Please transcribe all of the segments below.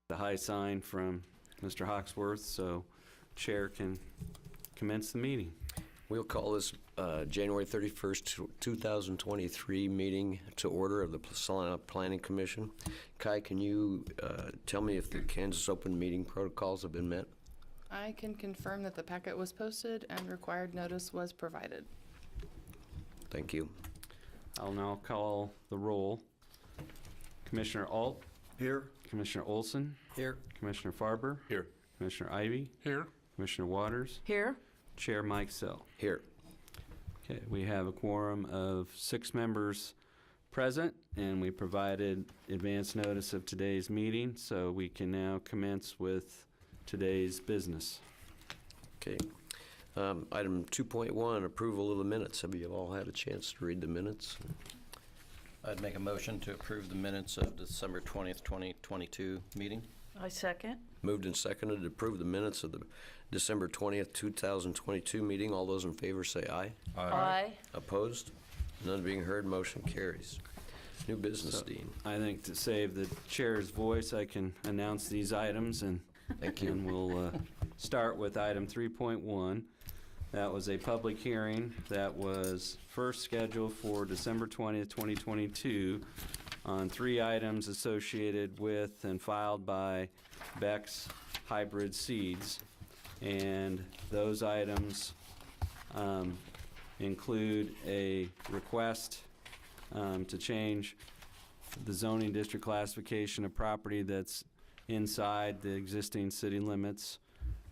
The high sign from Mr. Hawksworth, so Chair can commence the meeting. We'll call this January 31st, 2023 meeting to order of the Salina Planning Commission. Kai, can you tell me if the Kansas Open Meeting protocols have been met? I can confirm that the packet was posted and required notice was provided. Thank you. I'll now call the roll. Commissioner Alt. Here. Commissioner Olson. Here. Commissioner Farber. Here. Commissioner Ivey. Here. Commissioner Waters. Here. Chair Mike Sell. Here. Okay, we have a quorum of 6 members present, and we provided advance notice of today's meeting, so we can now commence with today's business. Okay. Item 2.1, approval of the minutes. Have you all had a chance to read the minutes? I'd make a motion to approve the minutes of December 20th, 2022 meeting. I second. Moved and seconded to approve the minutes of the December 20th, 2022 meeting. All those in favor say aye. Aye. Opposed? None being heard, motion carries. New business, So, Dean. I think to save the chair's voice, I can announce these items, and Thank you. And we'll start with item 3.1. That was a public hearing that was first scheduled for December 20th, 2022 on 3 items associated with and filed by Beck's Hybrid Seeds. And those items include a request to change the zoning district classification of property that's inside the existing city limits,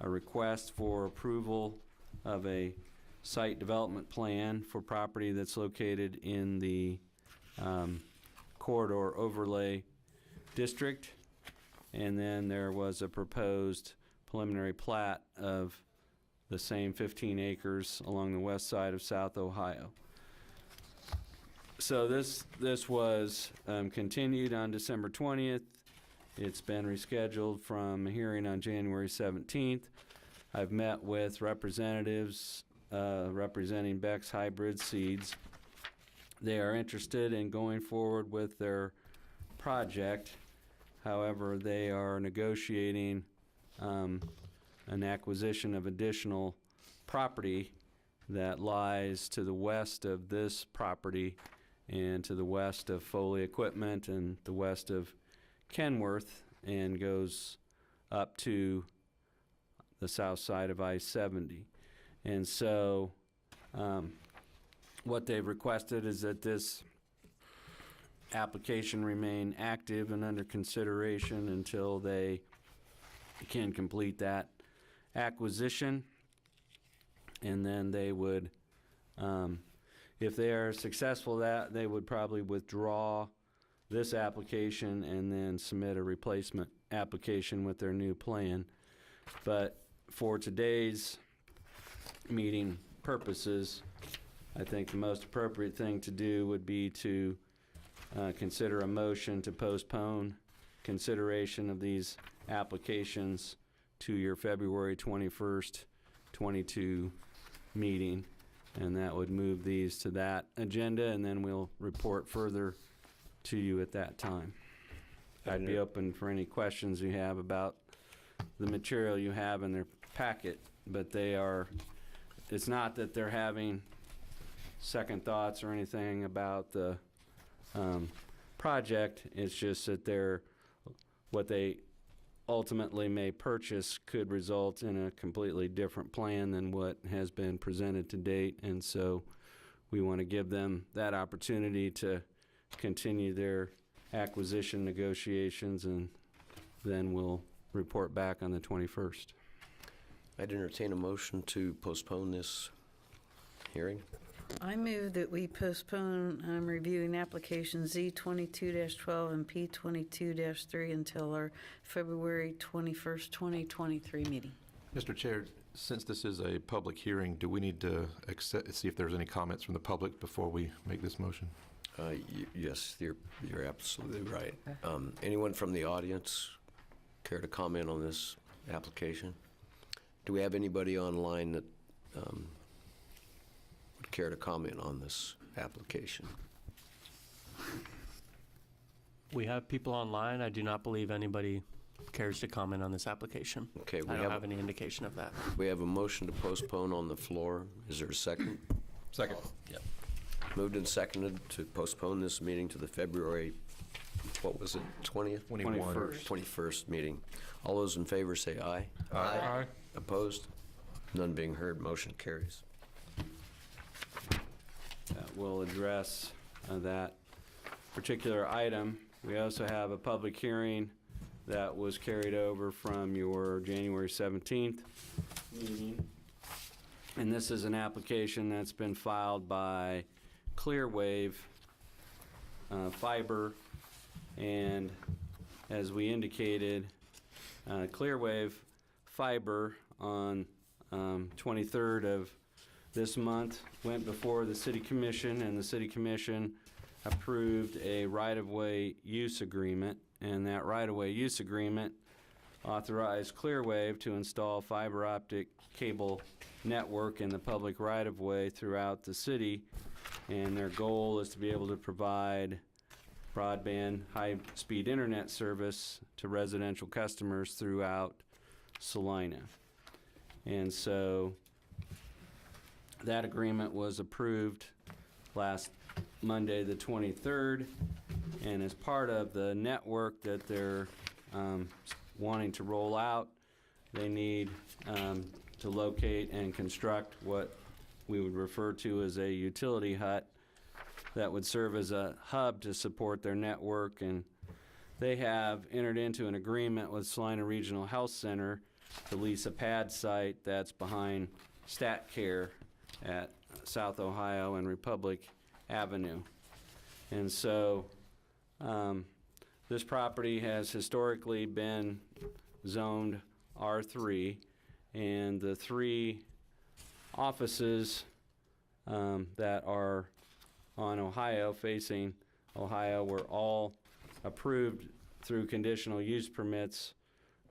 a request for approval of a site development plan for property that's located in the corridor overlay district, and then there was a proposed preliminary plat of the same 15 acres along the west side of South Ohio. So this was continued on December 20th. It's been rescheduled from a hearing on January 17th. I've met with representatives representing Beck's Hybrid Seeds. They are interested in going forward with their project. However, they are negotiating an acquisition of additional property that lies to the west of this property and to the west of Foley Equipment and the west of Kenworth, and goes up to the south side of I-70. And so what they've requested is that this application remain active and under consideration until they can complete that acquisition. And then they would, if they are successful, that they would probably withdraw this application and then submit a replacement application with their new plan. But for today's meeting purposes, I think the most appropriate thing to do would be to consider a motion to postpone consideration of these applications to your February 21st, 22 meeting. And that would move these to that agenda, and then we'll report further to you at that time. I'd be open for any questions you have about the material you have in their packet, but it's not that they're having second thoughts or anything about the project. It's just that what they ultimately may purchase could result in a completely different plan than what has been presented to date, and so we want to give them that opportunity to continue their acquisition negotiations, and then we'll report back on the 21st. I'd entertain a motion to postpone this hearing. I move that we postpone reviewing applications Z22-12 and P22-3 until our February 21st, 2023 meeting. Mr. Chair, since this is a public hearing, do we need to see if there's any comments from the public before we make this motion? Yes, you're absolutely right. Anyone from the audience care to comment on this application? Do we have anybody online that would care to comment on this application? We have people online. I do not believe anybody cares to comment on this application. Okay, I don't have any indication of that. we have a motion to postpone on the floor. Is there a second? Second. Yep. Moved and seconded to postpone this meeting to the February, what was it, 20th? 21st. 21st meeting. All those in favor say aye. Aye. Opposed? None being heard, motion carries. That will address that particular item. We also have a public hearing that was carried over from your January 17th meeting. And this is an application that's been filed by Clearwave Fiber. And as we indicated, Clearwave Fiber on 23rd of this month went before the City Commission, and the City Commission approved a right-of-way use agreement, and that right-of-way use agreement authorized Clearwave to install fiber optic cable network in the public right-of-way throughout the city, and their goal is to be able to provide broadband high-speed internet service to residential customers throughout Salina. And so that agreement was approved last Monday, the 23rd, and as part of the network that they're wanting to roll out, they need to locate and construct what we would refer to as a utility hut that would serve as a hub to support their network. And they have entered into an agreement with Salina Regional Health Center to lease a pad site that's behind Stat Care at South Ohio and Republic Avenue. And so this property has historically been zoned R3, and the three offices that are on Ohio, facing Ohio, were all approved through conditional use permits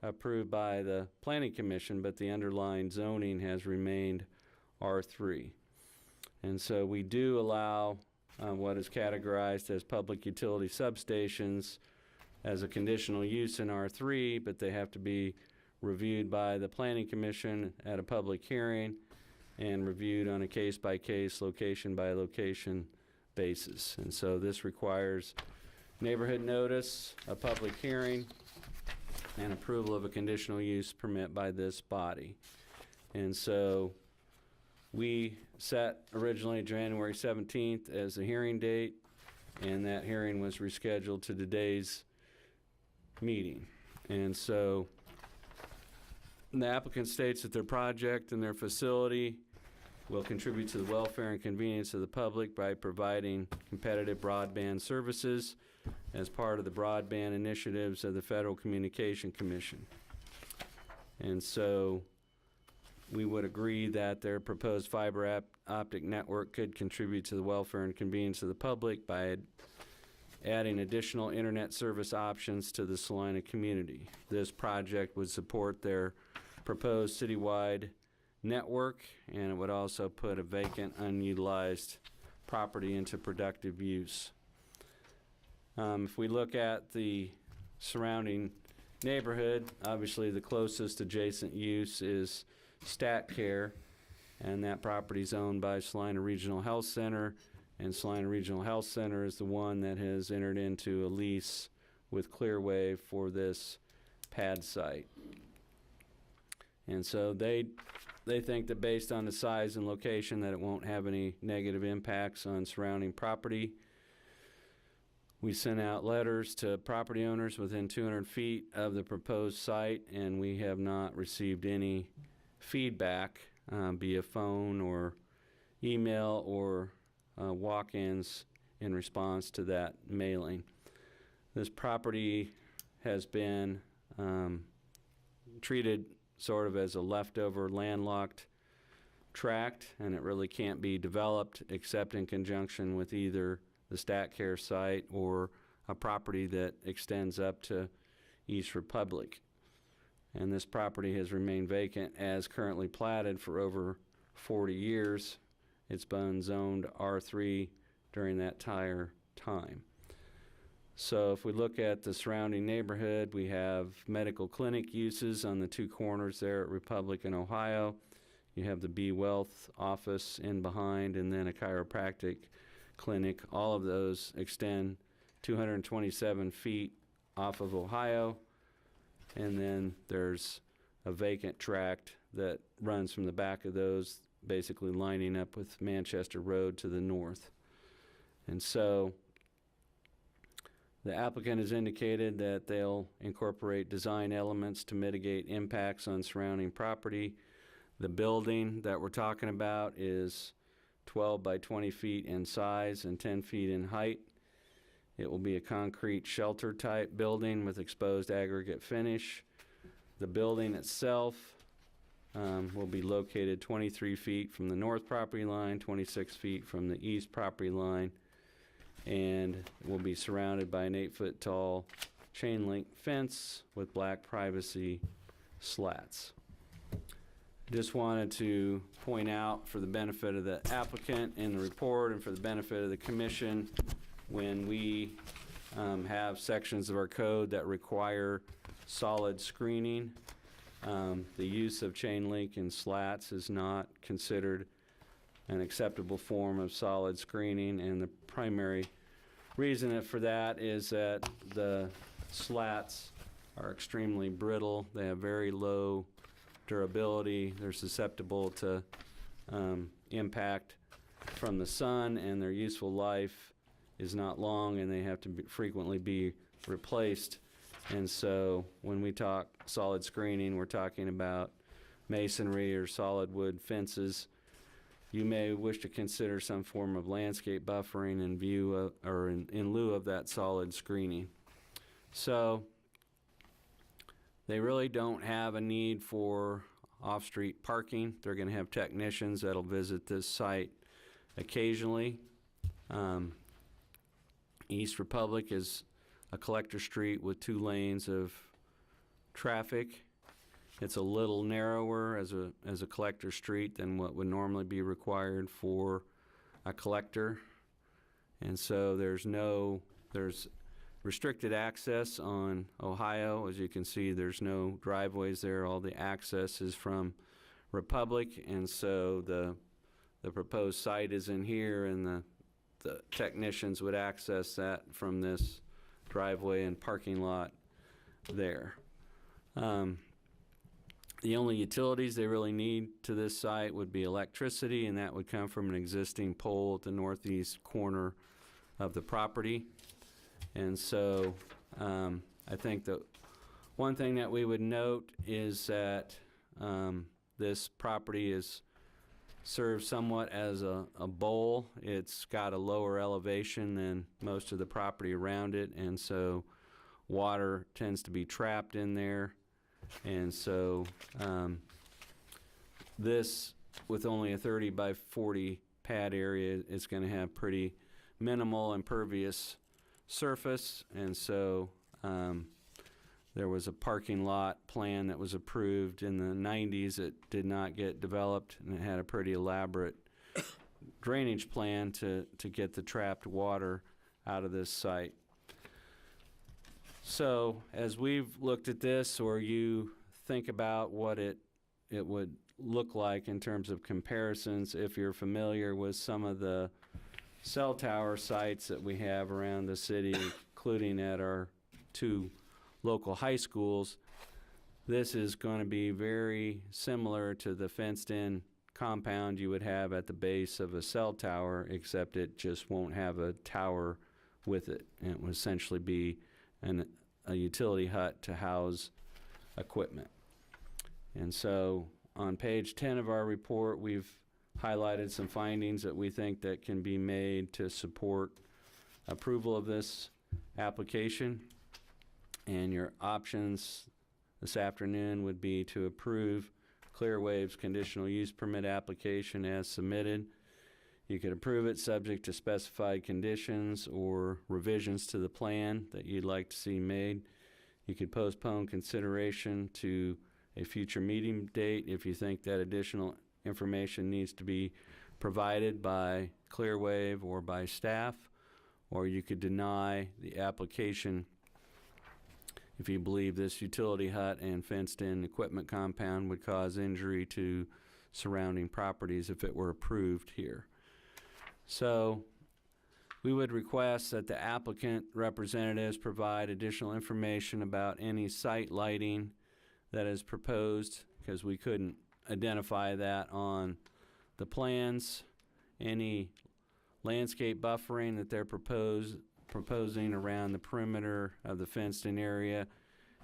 approved by the Planning Commission, but the underlying zoning has remained R3. And so we do allow what is categorized as public utility substations as a conditional use in R3, but they have to be reviewed by the Planning Commission at a public hearing and reviewed on a case-by-case, location-by-location basis. And so this requires neighborhood notice, a public hearing, and approval of a conditional use permit by this body. And so we set originally January 17th as the hearing date, and that hearing was rescheduled to today's meeting. And so the applicant states that their project and their facility will contribute to the welfare and convenience of the public by providing competitive broadband services as part of the broadband initiatives of the Federal Communication Commission. And so we would agree that their proposed fiber optic network could contribute to the welfare and convenience of the public by adding additional internet service options to the Salina community. This project would support their proposed citywide network, and it would also put a vacant, unutilized property into productive use. If we look at the surrounding neighborhood, obviously the closest adjacent use is Stat Care, and that property is owned by Salina Regional Health Center, and Salina Regional Health Center is the one that has entered into a lease with Clearwave for this pad site. And so they think that based on the size and location that it won't have any negative impacts on surrounding property. We sent out letters to property owners within 200 feet of the proposed site, and we have not received any feedback via phone or email or walk-ins in response to that mailing. This property has been treated sort of as a leftover landlocked tract, and it really can't be developed except in conjunction with either the Stat Care site or a property that extends up to East Republic. And this property has remained vacant as currently platted for over 40 years. It's been zoned R3 during that entire time. So if we look at the surrounding neighborhood, we have medical clinic uses on the two corners there at Republic and Ohio. You have the B Wealth office in behind, and then a chiropractic clinic. All of those extend 227 feet off of Ohio. And then there's a vacant tract that runs from the back of those, basically lining up with Manchester Road to the north. And so the applicant has indicated that they'll incorporate design elements to mitigate impacts on surrounding property. The building that we're talking about is 12 by 20 feet in size and 10 feet in height. It will be a concrete shelter type building with exposed aggregate finish. The building itself will be located 23 feet from the north property line, 26 feet from the east property line, and will be surrounded by an 8-foot tall chain link fence with black privacy slats. Just wanted to point out, for the benefit of the applicant in the report and for the benefit of the commission, when we have sections of our code that require solid screening, the use of chain link and slats is not considered an acceptable form of solid screening, and the primary reason for that is that the slats are extremely brittle. They have very low durability. They're susceptible to impact from the sun, and their useful life is not long, and they have to frequently be replaced. And so when we talk solid screening, we're talking about masonry or solid wood fences. You may wish to consider some form of landscape buffering in view of, or in lieu of that solid screening. So they really don't have a need for off-street parking. They're going to have technicians that'll visit this site occasionally. East Republic is a collector street with 2 lanes of traffic. It's a little narrower as a collector street than what would normally be required for a collector. And so there's restricted access on Ohio. As you can see, there's no driveways there. All the access is from Republic, and so the proposed site is in here, and the technicians would access that from this driveway and parking lot there. The only utilities they really need to this site would be electricity, and that would come from an existing pole at the northeast corner of the property. And so I think that one thing that we would note is that this property is served somewhat as a bowl. It's got a lower elevation than most of the property around it, and so water tends to be trapped in there. And so this, with only a 30 by 40 pad area, is going to have pretty minimal impervious surface. And so there was a parking lot plan that was approved in the 90s. It did not get developed, and it had a pretty elaborate drainage plan to get the trapped water out of this site. So as we've looked at this, or you think about what it would look like in terms of comparisons, if you're familiar with some of the cell tower sites that we have around the city, including at our 2 local high schools, this is going to be very similar to the fenced-in compound you would have at the base of a cell tower, except it just won't have a tower with it. And it would essentially be a utility hut to house equipment. And so on page 10 of our report, we've highlighted some findings that we think that can be made to support approval of this application. And your options this afternoon would be to approve Clearwave's conditional use permit application as submitted. You could approve it subject to specified conditions or revisions to the plan that you'd like to see made. You could postpone consideration to a future meeting date if you think that additional information needs to be provided by Clearwave or by staff, or you could deny the application if you believe this utility hut and fenced-in equipment compound would cause injury to surrounding properties if it were approved here. So we would request that the applicant representatives provide additional information about any site lighting that is proposed, because we couldn't identify that on the plans, any landscape buffering that they're proposing around the perimeter of the fenced-in area,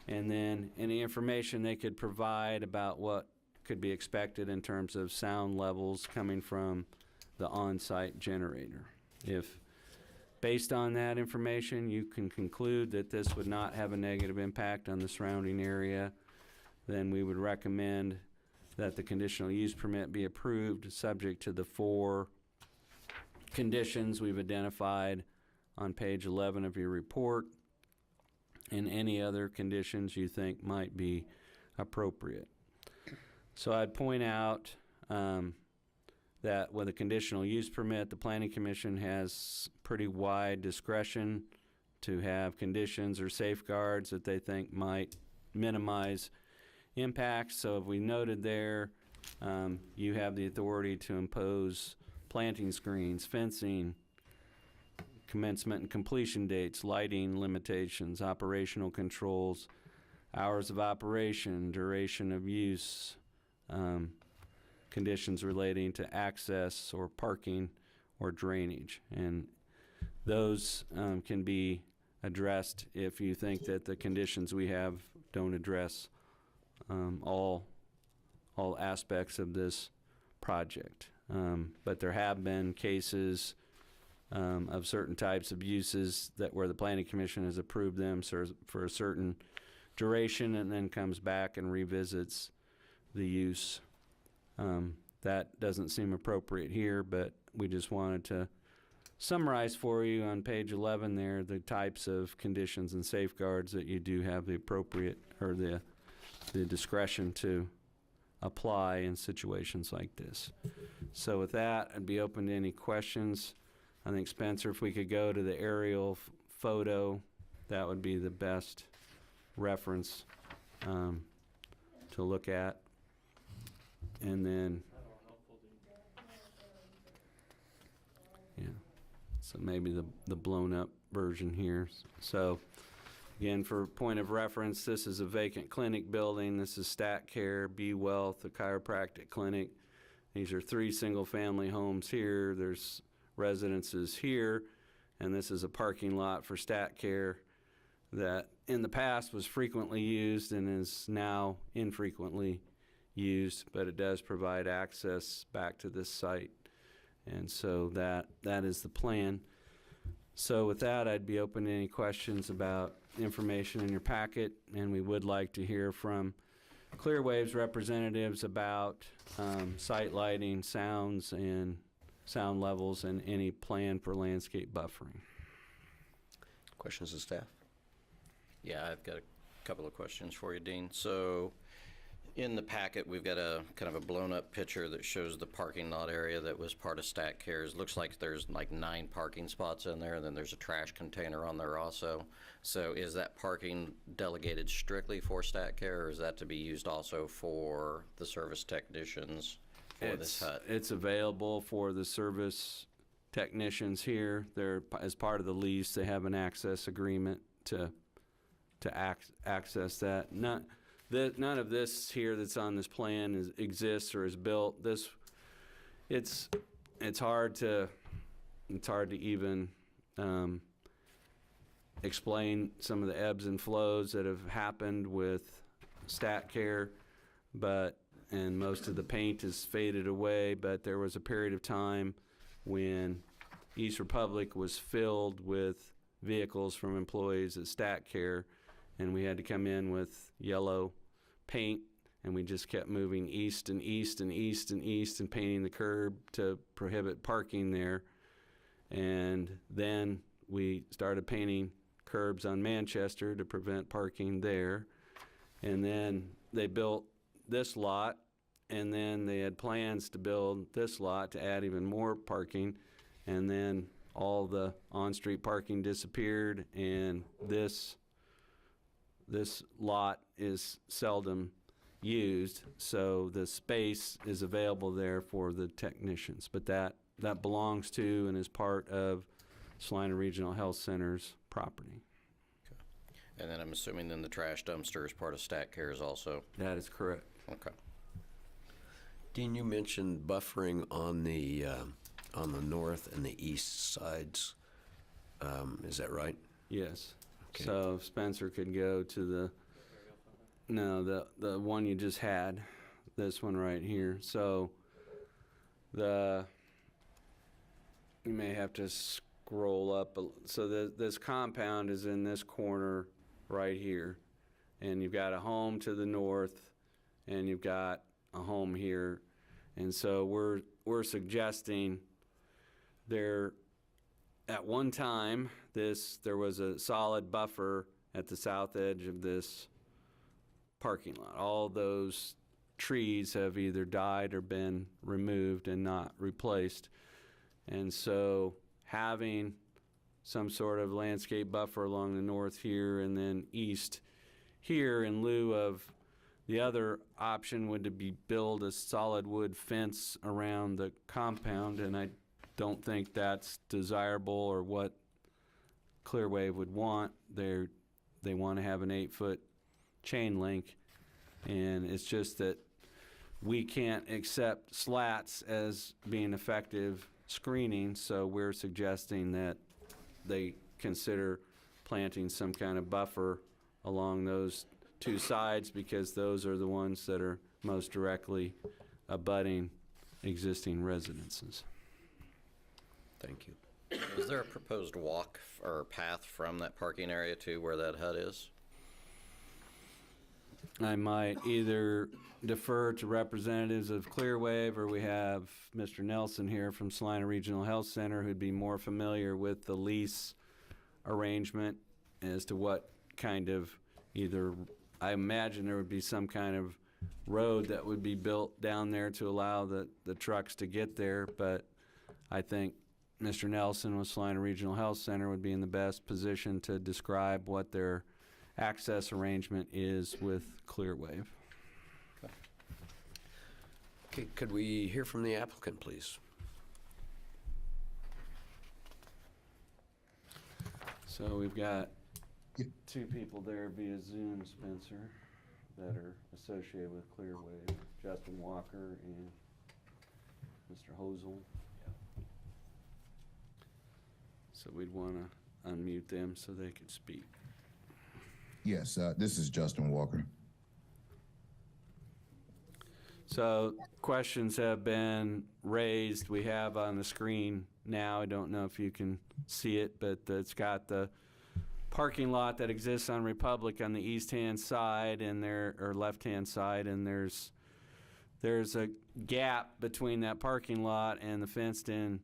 and then any information they could provide about what could be expected in terms of sound levels coming from the on-site generator. If, based on that information, you can conclude that this would not have a negative impact on the surrounding area, then we would recommend that the conditional use permit be approved, subject to the 4 conditions we've identified on page 11 of your report, and any other conditions you think might be appropriate. So I'd point out that with a conditional use permit, the Planning Commission has pretty wide discretion to have conditions or safeguards that they think might minimize impacts. So if we noted there, you have the authority to impose planting screens, fencing, commencement and completion dates, lighting limitations, operational controls, hours of operation, duration of use, conditions relating to access or parking or drainage. And those can be addressed if you think that the conditions we have don't address all aspects of this project. But there have been cases of certain types of uses that where the Planning Commission has approved them for a certain duration and then comes back and revisits the use. That doesn't seem appropriate here, but we just wanted to summarize for you on page 11 there the types of conditions and safeguards that you do have the appropriate or the discretion to apply in situations like this. So with that, I'd be open to any questions. I think, Spencer, if we could go to the aerial photo, that would be the best reference to look at. And then, yeah, so maybe the blown up version here. So again, for point of reference, this is a vacant clinic building. This is Stat Care, Be Wealth, a chiropractic clinic. These are 3 single-family homes here. There's residences here, and this is a parking lot for Stat Care that in the past was frequently used and is now infrequently used, but it does provide access back to this site. And so that is the plan. So with that, I'd be open to any questions about information in your packet, and we would like to hear from Clearwave's representatives about site lighting, sounds, and sound levels, and any plan for landscape buffering. Questions of staff? Yeah, I've got a couple of questions for you, Dean. So in the packet, we've got a kind of a blown-up picture that shows the parking lot area that was part of Stat Care's. Looks like there's like 9 parking spots in there, and then there's a trash container on there also. So is that parking delegated strictly for Stat Care, or is that to be used also for the service technicians for this hut? It's available for the service technicians here. They're, as part of the lease, they have an access agreement to access that. None of this here that's on this plan exists or is built. It's hard to even explain some of the ebbs and flows that have happened with Stat Care, and most of the paint is faded away, but there was a period of time when East Republic was filled with vehicles from employees at Stat Care, and we had to come in with yellow paint, and we just kept moving east and east and east and east and painting the curb to prohibit parking there. And then we started painting curbs on Manchester to prevent parking there. And then they built this lot, and then they had plans to build this lot to add even more parking. And then all the on-street parking disappeared, and this lot is seldom used, so the space is available there for the technicians. But that belongs to and is part of Salina Regional Health Center's property. And then I'm assuming then the trash dumpster is part of Stat Cares also? That is correct. Okay. Dean, you mentioned buffering on the north and the east sides. Is that right? Yes. Okay. So Spencer could go to the one you just had, this one right here. So you may have to scroll up. So this compound is in this corner right here, and you've got a home to the north, and you've got a home here, and so we're suggesting there. At one time, there was a solid buffer at the south edge of this parking lot. All those trees have either died or been removed and not replaced. And so having some sort of landscape buffer along the north here and then east here, in lieu of the other option would to be build a solid wood fence around the compound, and I don't think that's desirable or what Clearwave would want. They want to have an 8-foot chain link, and it's just that we can't accept slats as being effective screening, so we're suggesting that they consider planting some kind of buffer along those two sides, because those are the ones that are most directly abutting existing residences. Thank you. Is there a proposed walk or path from that parking area to where that hut is? I might either defer to representatives of Clearwave, or we have Mr. Nelson here from Salina Regional Health Center who'd be more familiar with the lease arrangement as to what kind of I imagine there would be some kind of road that would be built down there to allow the trucks to get there, but I think Mr. Nelson with Salina Regional Health Center would be in the best position to describe what their access arrangement is with Clearwave. Okay, could we hear from the applicant, please? So we've got two people there via Zoom, Spencer, that are associated with Clearwave, Justin Walker and Mr. Hosel. So we'd want to unmute them so they could speak. Yes, this is Justin Walker. So questions have been raised. We have on the screen now, I don't know if you can see it, but it's got the parking lot that exists on Republic on the east-hand side and or left-hand side, and there's a gap between that parking lot and the fenced-in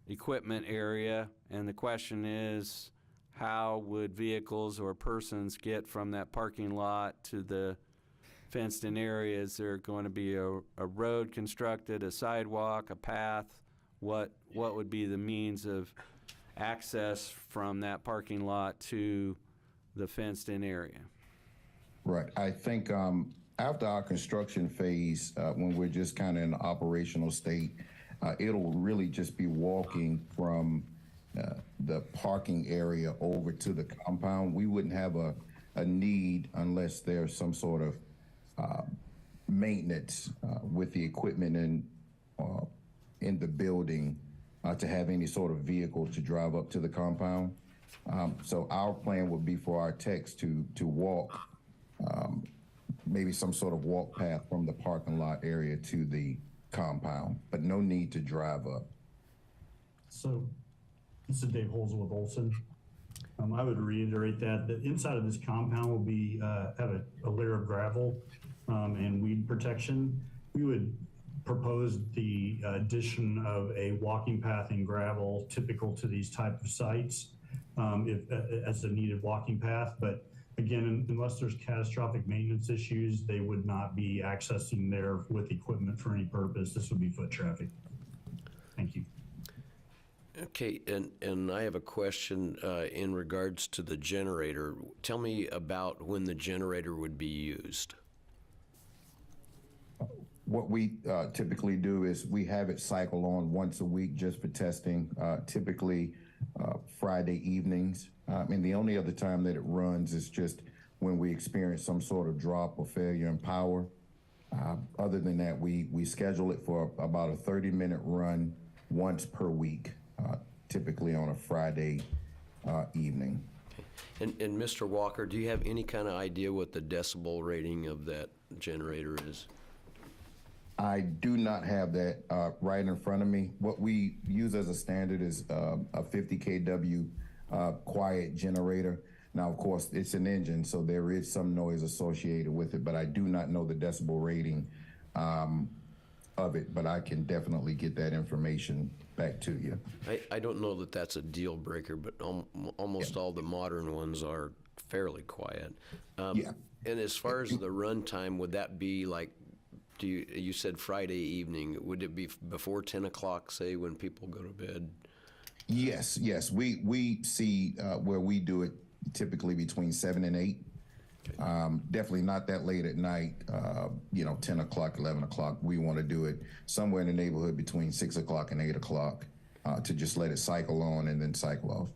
equipment area, and the question is, how would vehicles or persons get from that parking lot to the fenced-in area? Is there going to be a road constructed, a sidewalk, a path? What would be the means of access from that parking lot to the fenced-in area? Right. I think after our construction phase, when we're just kind of in the operational state, it'll really just be walking from the parking area over to the compound. We wouldn't have a need unless there's some sort of maintenance with the equipment in the building to have any sort of vehicle to drive up to the compound. So our plan would be for our techs to walk maybe some sort of walk path from the parking lot area to the compound, but no need to drive up. So this is Dave Holzel with Olson. I would reiterate that the inside of this compound will be have a layer of gravel and weed protection. We would propose the addition of a walking path in gravel typical to these type of sites as a needed walking path. But again, unless there's catastrophic maintenance issues, they would not be accessing there with equipment for any purpose. This would be foot traffic. Thank you. Okay, and I have a question in regards to the generator. Tell me about when the generator would be used. What we typically do is we have it cycle on once a week just for testing, typically Friday evenings. And the only other time that it runs is just when we experience some sort of drop or failure in power. Other than that, we schedule it for about a 30-minute run once per week, typically on a Friday evening. And Mr. Walker, do you have any kind of idea what the decibel rating of that generator is? I do not have that right in front of me. What we use as a standard is a 50 kW quiet generator. Now, of course, it's an engine, so there is some noise associated with it, but I do not know the decibel rating of it, but I can definitely get that information back to you. I don't know that that's a deal breaker, but almost all the modern ones are fairly quiet. Yeah. And as far as the run time, would that be like, you said Friday evening, would it be before 10 o'clock, say, when people go to bed? Yes. We see where we do it typically between 7 and 8. Okay. Definitely not that late at night, 10 o'clock, 11 o'clock. We want to do it somewhere in the neighborhood between 6 o'clock and 8 o'clock to just let it cycle on and then cycle off.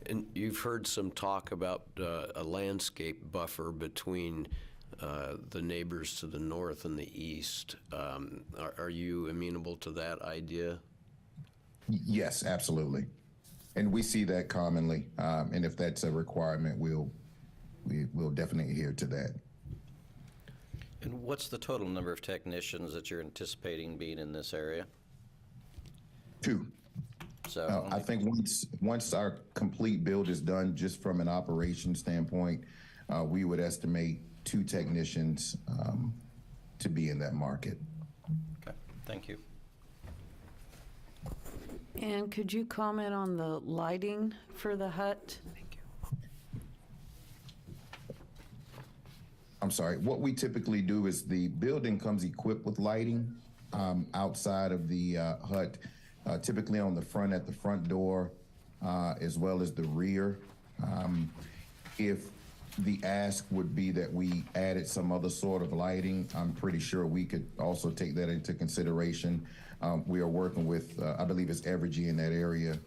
And you've heard some talk about a landscape buffer between the neighbors to the north and the east. Are you amenable to that idea? Yes, absolutely. And we see that commonly. And if that's a requirement, we'll definitely adhere to that. And what's the total number of technicians that you're anticipating being in this area? 2. So I think once our complete build is done, just from an operation standpoint, we would estimate 2 technicians to be in that market. Okay, thank you. And could you comment on the lighting for the hut? Thank you. I'm sorry. What we typically do is the building comes equipped with lighting outside of the hut, typically on the front at the front door, as well as the rear. If the ask would be that we added some other sort of lighting, I'm pretty sure we could also take that into consideration. We are working with, I believe it's Evergy in that area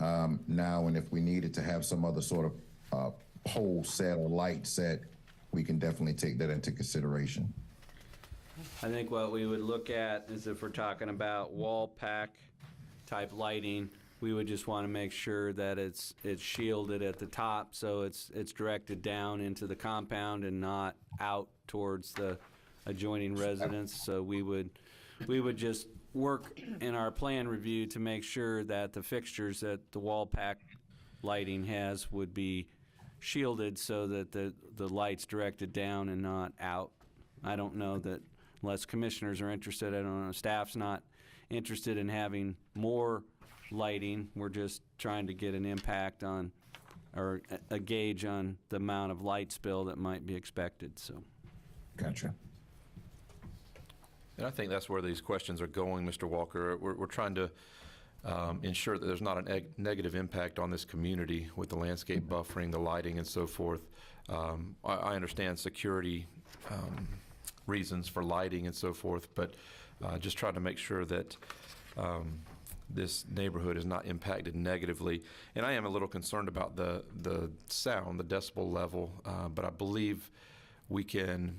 now, and if we needed to have some other sort of pole set or light set, we can definitely take that into consideration. I think what we would look at is if we're talking about wall pack type lighting, we would just want to make sure that it's shielded at the top, so it's directed down into the compound and not out towards the adjoining residence. So we would just work in our plan review to make sure that the fixtures that the wall pack lighting has would be shielded so that the light's directed down and not out. I don't know that, unless commissioners are interested, I don't know, staff's not interested in having more lighting. We're just trying to get an impact on, or a gauge on the amount of light spill that might be expected, so. Gotcha. And I think that's where these questions are going, Mr. Walker. We're trying to ensure that there's not a negative impact on this community with the landscape buffering, the lighting, and so forth. I understand security reasons for lighting and so forth, but just trying to make sure that this neighborhood is not impacted negatively. And I am a little concerned about the sound, the decibel level, but I believe we can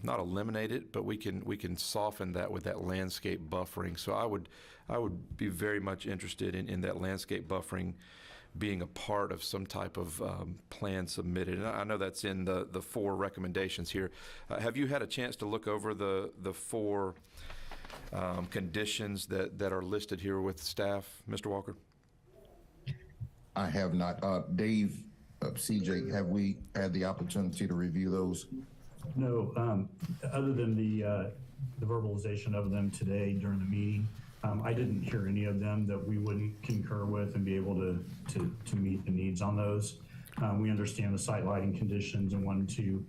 not eliminate it, but we can soften that with that landscape buffering. So I would be very much interested in that landscape buffering being a part of some type of plan submitted. And I know that's in the 4 recommendations here. Have you had a chance to look over the 4 conditions that are listed here with staff, Mr. Walker? I have not. Dave, CJ, have we had the opportunity to review those? No, other than the verbalization of them today during the meeting, I didn't hear any of them that we wouldn't concur with and be able to meet the needs on those. We understand the site lighting conditions and wanted to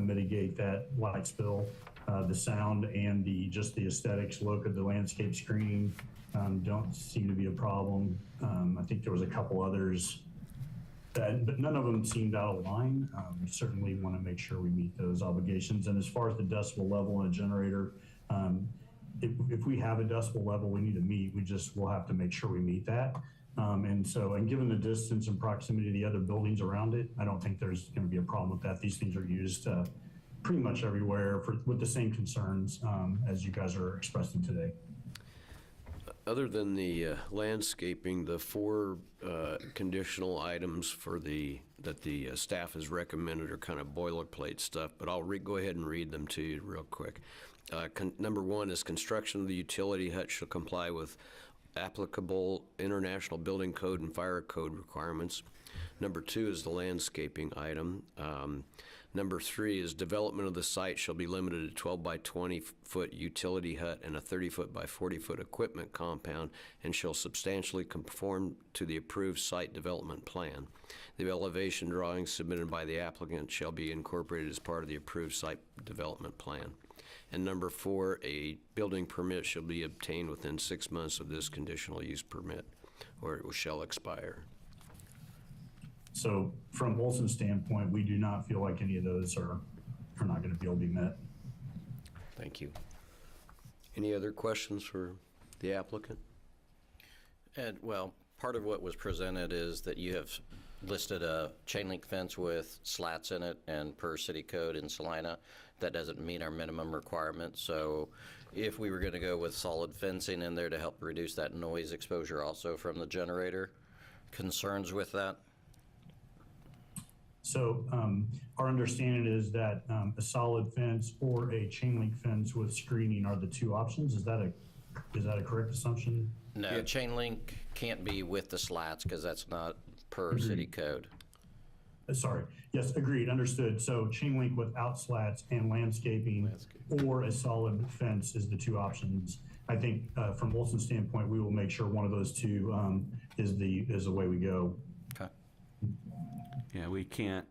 mitigate that light spill. The sound and just the aesthetics look of the landscape screening don't seem to be a problem. I think there was a couple others but none of them seemed out of line. We certainly want to make sure we meet those obligations. And as far as the decibel level in a generator, if we have a decibel level we need to meet, we'll have to make sure we meet that. And given the distance and proximity to the other buildings around it, I don't think there's going to be a problem with that. These things are used pretty much everywhere with the same concerns as you guys are expressing today. Other than the landscaping, the 4 conditional items that the staff has recommended are kind of boilerplate stuff, but I'll go ahead and read them to you real quick. Number 1 is construction of the utility hut shall comply with applicable international building code and fire code requirements. Number 2 is the landscaping item. Number 3 is development of the site shall be limited to 12 by 20 foot utility hut and a 30 foot by 40 foot equipment compound and shall substantially conform to the approved site development plan. The elevation drawings submitted by the applicant shall be incorporated as part of the approved site development plan. And number 4, a building permit shall be obtained within 6 months of this conditional use permit, or it shall expire. So from Olson's standpoint, we do not feel like any of those are not going to be able to be met. Thank you. Any other questions for the applicant? And, well, part of what was presented is that you have listed a chain link fence with slats in it, and per city code in Salina, that doesn't meet our minimum requirements. So if we were going to go with solid fencing in there to help reduce that noise exposure also from the generator, concerns with that? So our understanding is that a solid fence or a chain link fence with screening are the 2 options. Is that a correct assumption? No, Yeah. chain link can't be with the slats because that's not per city code. Sorry. Yes, agreed, understood. So chain link without slats and landscaping or a solid fence is the 2 options. I think from Olson's standpoint, we will make sure one of those 2 is the way we go. Okay. Yeah, we can't,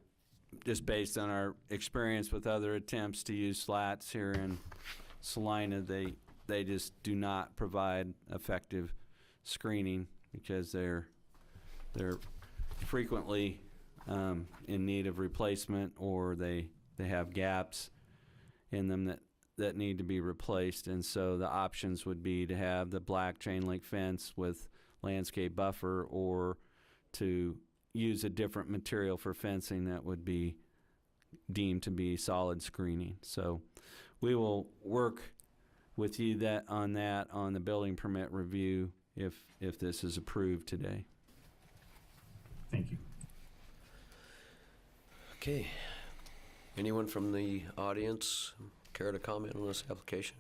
just based on our experience with other attempts to use slats here in Salina, they just do not provide effective screening because they're frequently in need of replacement, or they have gaps in them that need to be replaced. And so the options would be to have the black chain link fence with landscape buffer, or to use a different material for fencing that would be deemed to be solid screening. So we will work with you on the building permit review if this is approved today. Thank you. Okay. Anyone from the audience care to comment on this application?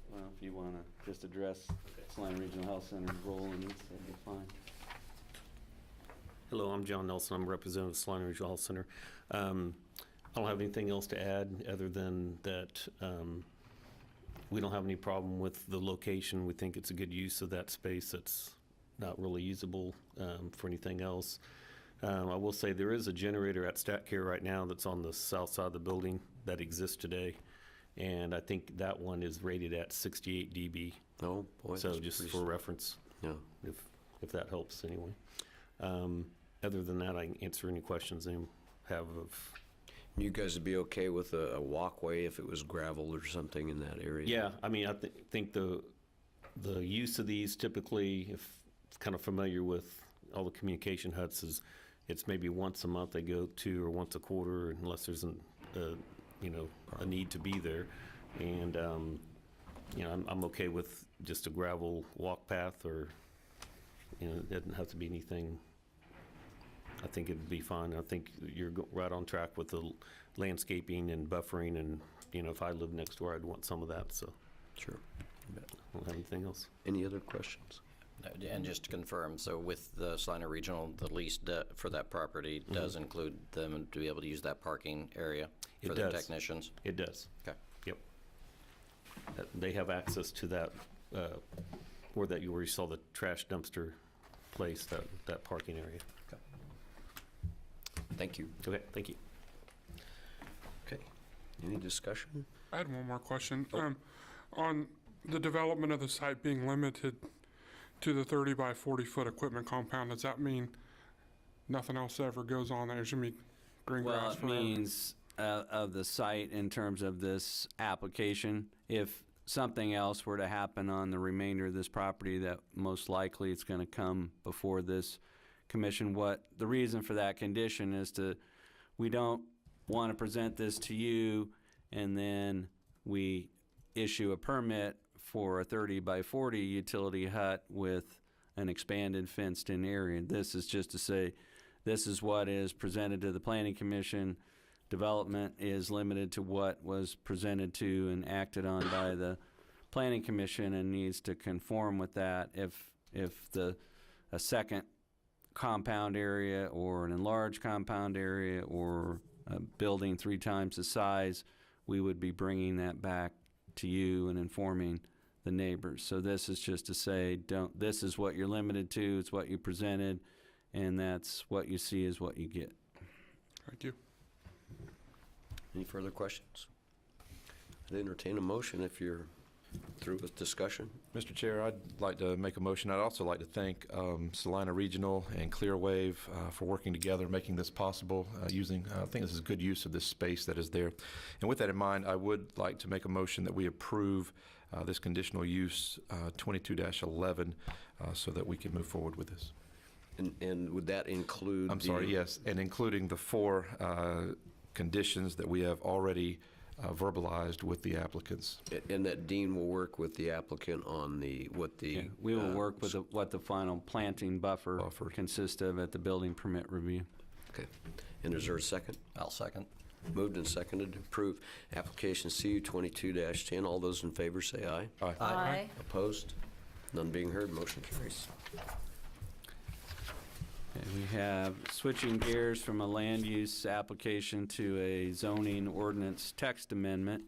Well, if you want to just address Salina Regional Health Center's role in this, that'd be fine. Hello, I'm John Nelson. I'm representative of Salina Regional Health Center. I don't have anything else to add other than that we don't have any problem with the location. We think it's a good use of that space that's not really usable for anything else. I will say there is a generator at StatCare right now that's on the south side of the building that exists today, and I think that one is rated at 68 dB. Oh, boy. So just for reference, Yeah. if that helps anyway. Other than that, I can answer any questions they have of. You guys would be okay with a walkway if it was gravel or something in that area? Yeah, I mean, I think the use of these typically, if it's kind of familiar with all the communication huts, is it's maybe once a month they go to, or once a quarter, unless there's a need to be there. And I'm okay with just a gravel walk path, or it doesn't have to be anything. I think it'd be fine. I think you're right on track with the landscaping and buffering, and if I lived next door, I'd want some of that. So Sure. I don't have anything else. Any other questions? And just to confirm, so with the Salina Regional, the lease for that property does include them to be able to use that parking area for the technicians? It does. Okay. Yep. They have access to that, where you saw the trash dumpster place, that parking area. Thank you. Okay, thank you. Okay. Any discussion? I had one more question. On the development of the site being limited to the 30 by 40 foot equipment compound, does that mean nothing else ever goes on there? It should be green Well, grass it forever? means of the site in terms of this application. If something else were to happen on the remainder of this property, that most likely it's going to come before this commission. What the reason for that condition is we don't want to present this to you and then we issue a permit for a 30 by 40 utility hut with an expanded fenced-in area. This is just to say, this is what is presented to the Planning Commission. Development is limited to what was presented to and acted on by the Planning Commission and needs to conform with that. If a second compound area or an enlarged compound area or a building 3 times the size, we would be bringing that back to you and informing the neighbors. So this is just to say, this is what you're limited to, it's what you presented, and that's what you see is what you get. Thank you. Any further questions? I'd entertain a motion if you're through with discussion. Mr. Chair, I'd like to make a motion. I'd also like to thank Salina Regional and Clearwave for working together, making this possible, using, I think this is good use of this space that is there. And with that in mind, I would like to make a motion that we approve this conditional use 22-11 so that we can move forward with this. And would that include I'm sorry, yes, and including the 4 conditions that we have already verbalized with the applicants. And that Dean will work with the applicant on what the... Yeah, we will work with what the final planting buffer consists of at the building permit review. Okay. And is there a second? I'll second. Moved and seconded to approve application CU 22-10. All those in favor say aye. Aye. Aye. Opposed? None being heard, motion carries. Okay, we have switching gears from a land use application to a zoning ordinance text amendment.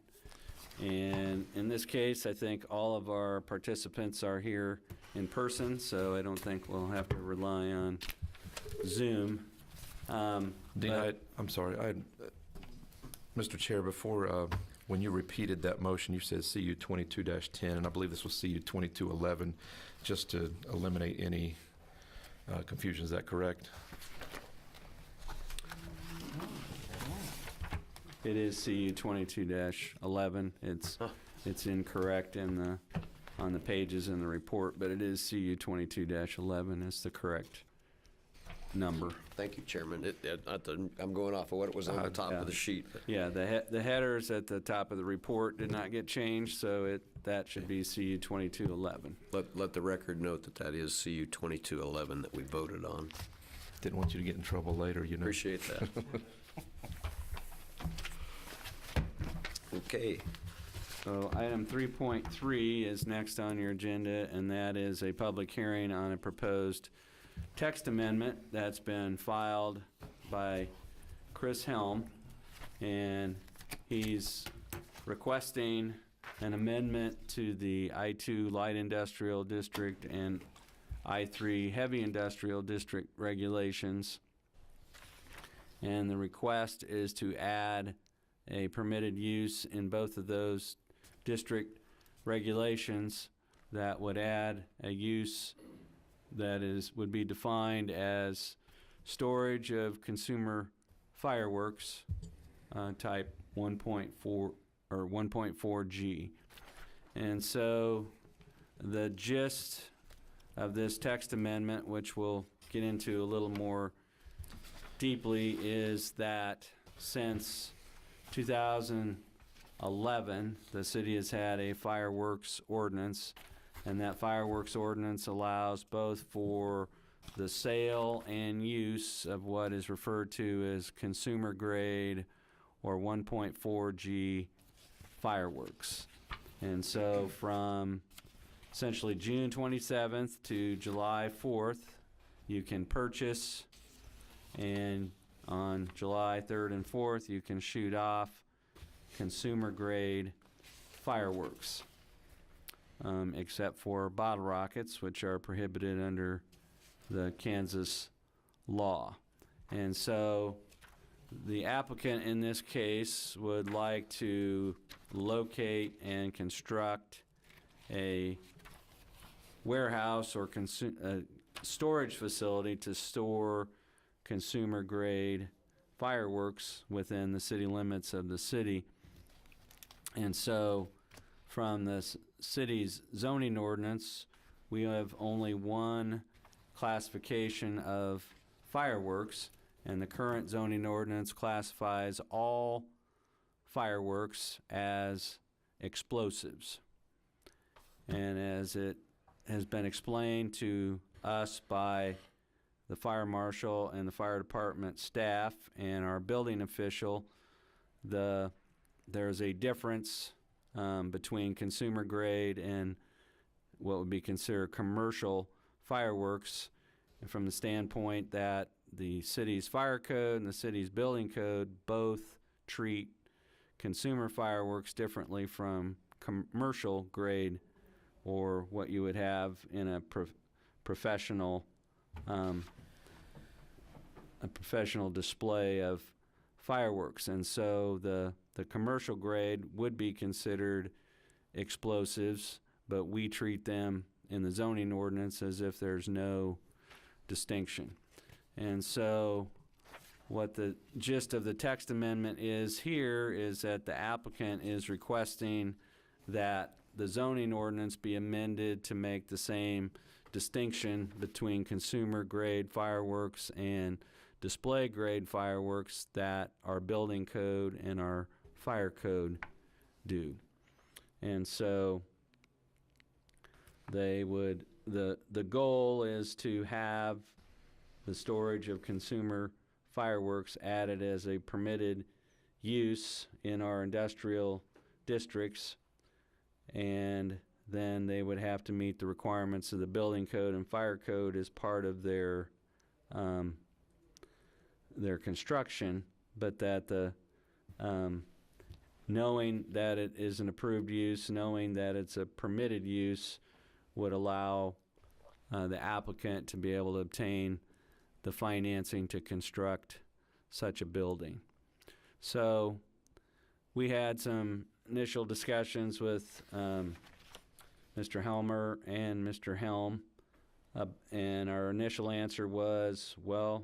And in this case, I think all of our participants are here in person, so I don't think we'll have to rely on Zoom. Dean, I'm sorry, Mr. Chair, before, when you repeated that motion, you said CU 22-10, and I believe this was CU 22-11, just to eliminate any confusion. Is that correct? It is CU 22-11. It's incorrect on the pages in the report, but it is CU 22-11 is the correct number. Thank you, Chairman. I'm going off of what it was on the top of the sheet. Yeah, the headers at the top of the report did not get changed, so that should be CU 22-11. Let the record note that is CU 22-11 that we voted on. Didn't want you to get in trouble later, you know. Appreciate that. Okay. So item 3.3 is next on your agenda, and that is a public hearing on a proposed text amendment that's been filed by Chris Helm, and he's requesting an amendment to the I-2 Light Industrial District and I-3 Heavy Industrial District regulations. And the request is to add a permitted use in both of those district regulations that would add a use that would be defined as storage of consumer fireworks type 1.4 or 1.4G. And so the gist of this text amendment, which we'll get into a little more deeply, is that since 2011, the city has had a fireworks ordinance, and that fireworks ordinance allows both for the sale and use of what is referred to as consumer grade or 1.4G fireworks. And so from essentially June 27th to July 4th, you can purchase, and on July 3rd and 4th, you can shoot off consumer grade fireworks. Except for bottle rockets, which are prohibited under the Kansas law. And so the applicant in this case would like to locate and construct a warehouse or storage facility to store consumer-grade fireworks within the city limits of the city. And so, from the city's zoning ordinance, we have only one classification of fireworks, and the current zoning ordinance classifies all fireworks as explosives. And as it has been explained to us by the fire marshal and the fire department staff and our building official, there's a difference between consumer grade and what would be considered commercial fireworks, from the standpoint that the city's fire code and the city's building code both treat consumer fireworks differently from commercial grade, or what you would have in a professional display of fireworks. And so the commercial grade would be considered explosives, but we treat them in the zoning ordinance as if there's no distinction. And so what the gist of the text amendment is here is that the applicant is requesting that the zoning ordinance be amended to make the same distinction between consumer grade fireworks and display grade fireworks that our building code and our fire code do. And so they would, the goal is to have the storage of consumer fireworks added as a permitted use in our industrial districts, and then they would have to meet the requirements of the building code and fire code as part of their construction, but that the knowing that it is an approved use, knowing that it's a permitted use, would allow the applicant to be able to obtain the financing to construct such a building. So we had some initial discussions with Mr. Helmer and Mr. Helm, and our initial answer was, well,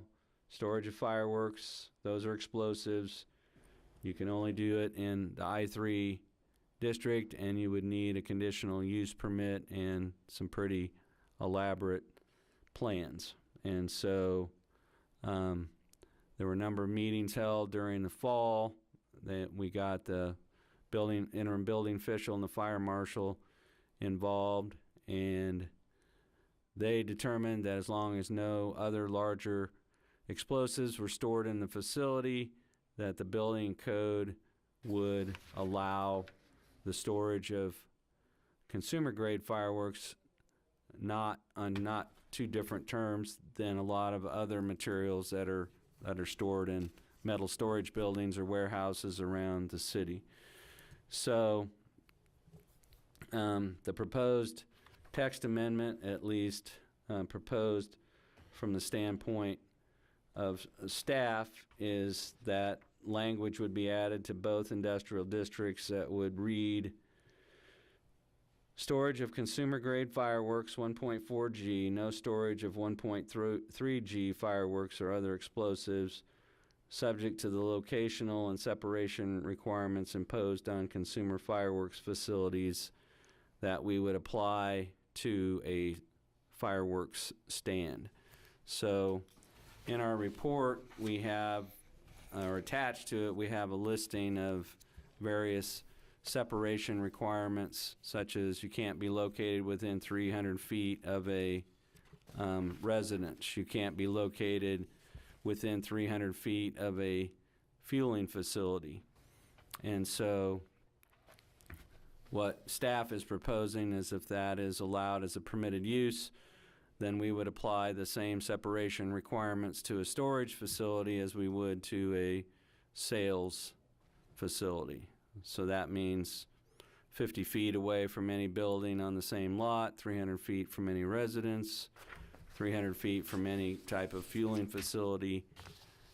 storage of fireworks, those are explosives. You can only do it in the I-3 district, and you would need a conditional use permit and some pretty elaborate plans. And so there were a number of meetings held during the fall that we got the interim building official and the fire marshal involved, and they determined that as long as no other larger explosives were stored in the facility, that the building code would allow the storage of consumer grade fireworks not on two different terms than a lot of other materials that are stored in metal storage buildings or warehouses around the city. So the proposed text amendment, at least proposed from the standpoint of staff, is that language would be added to both industrial districts that would read: storage of consumer grade fireworks 1.4G, no storage of 1.3G fireworks or other explosives, subject to the locational and separation requirements imposed on consumer fireworks facilities that we would apply to a fireworks stand. So in our report, we have, or attached to it, we have a listing of various separation requirements, such as you can't be located within 300 feet of a residence. You can't be located within 300 feet of a fueling facility. And so what staff is proposing is, if that is allowed as a permitted use, then we would apply the same separation requirements to a storage facility as we would to a sales facility. So that means 50 feet away from any building on the same lot, 300 feet from any residence, 300 feet from any type of fueling facility.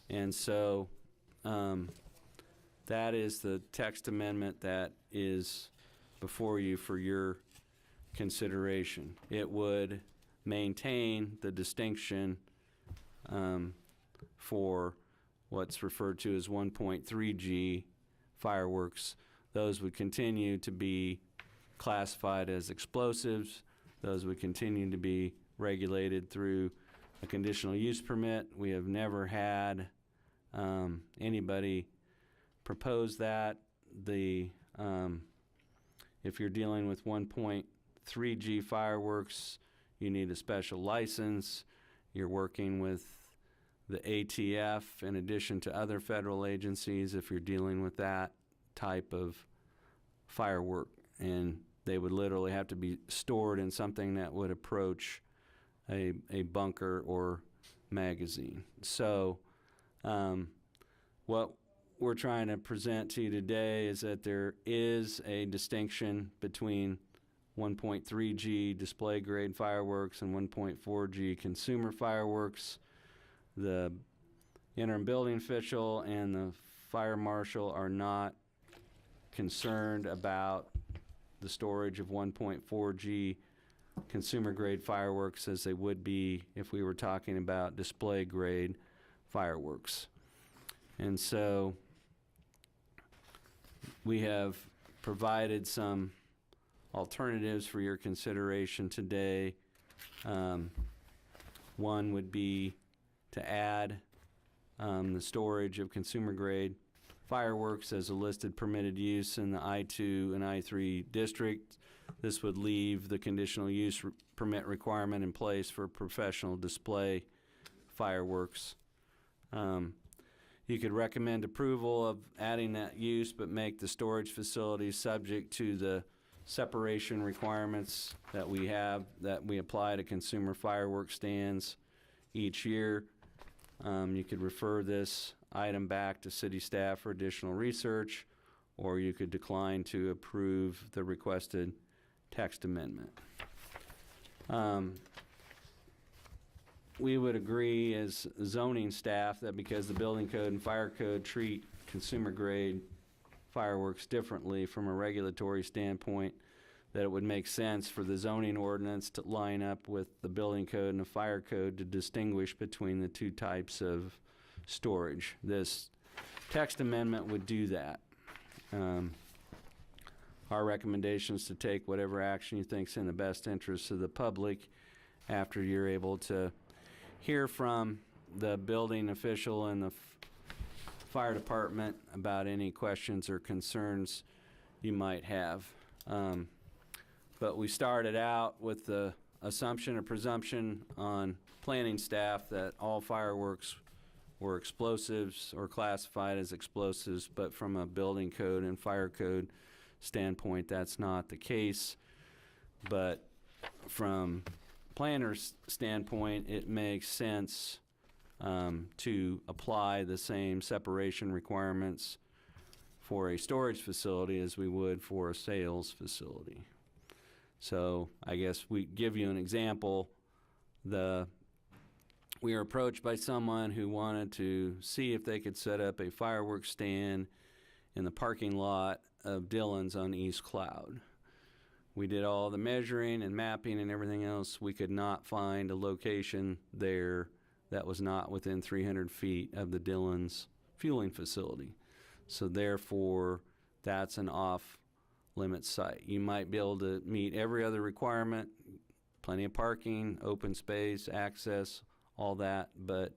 And so that is the text amendment that is before you for your consideration. It would maintain the distinction for what's referred to as 1.3G fireworks. Those would continue to be classified as explosives. Those would continue to be regulated through a conditional use permit. We have never had anybody propose that. If you're dealing with 1.3G fireworks, you need a special license. You're working with the ATF in addition to other federal agencies if you're dealing with that type of firework. And they would literally have to be stored in something that would approach a bunker or magazine. So what we're trying to present to you today is that there is a distinction between 1.3G display grade fireworks and 1.4G consumer fireworks. The interim building official and the fire marshal are not concerned about the storage of 1.4G consumer grade fireworks as they would be if we were talking about display grade fireworks. And so we have provided some alternatives for your consideration today. One would be to add the storage of consumer grade fireworks as a listed permitted use in the I-2 and I-3 district. This would leave the conditional use permit requirement in place for professional display fireworks. You could recommend approval of adding that use, but make the storage facility subject to the separation requirements that we have, that we apply to consumer fireworks stands each year. You could refer this item back to city staff for additional research, or you could decline to approve the requested text amendment. We would agree as zoning staff that because the building code and fire code treat consumer grade fireworks differently from a regulatory standpoint, that it would make sense for the zoning ordinance to line up with the building code and the fire code to distinguish between the two types of storage. This text amendment would do that. Our recommendation is to take whatever action you think is in the best interest of the public after you're able to hear from the building official and the fire department about any questions or concerns you might have. But we started out with the assumption or presumption on planning staff that all fireworks were explosives or classified as explosives, but from a building code and fire code standpoint, that's not the case. But from planner's standpoint, it makes sense to apply the same separation requirements for a storage facility as we would for a sales facility. So I guess we give you an example. We were approached by someone who wanted to see if they could set up a fireworks stand in the parking lot of Dillon's on East Cloud. We did all the measuring and mapping and everything else. We could not find a location there that was not within 300 feet of the Dillon's fueling facility. So therefore, that's an off-limit site. You might be able to meet every other requirement, plenty of parking, open space, access, all that, but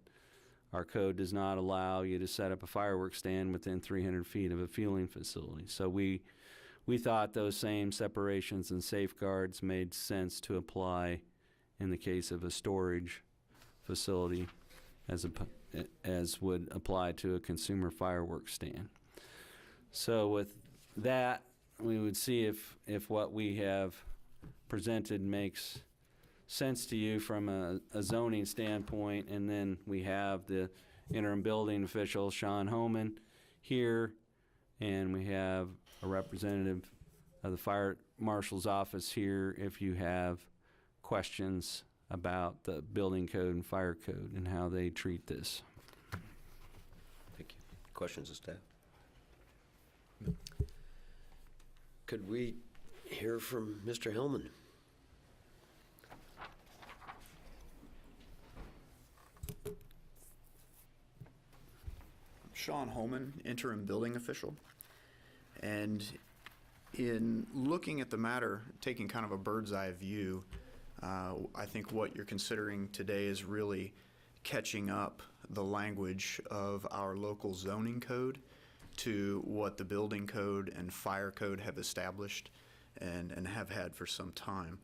our code does not allow you to set up a fireworks stand within 300 feet of a fueling facility. So we thought those same separations and safeguards made sense to apply in the case of a storage facility as would apply to a consumer fireworks stand. So with that, we would see if what we have presented makes sense to you from a zoning standpoint, and then we have the interim building official, Sean Homan, here, and we have a representative of the fire marshal's office here if you have questions about the building code and fire code and how they treat this. Thank you. Questions of staff? Could we hear from Mr. Hellman? Sean Holman, interim building official. And in looking at the matter, taking kind of a bird's eye view, I think what you're considering today is really catching up the language of our local zoning code to what the building code and fire code have established and have had for some time.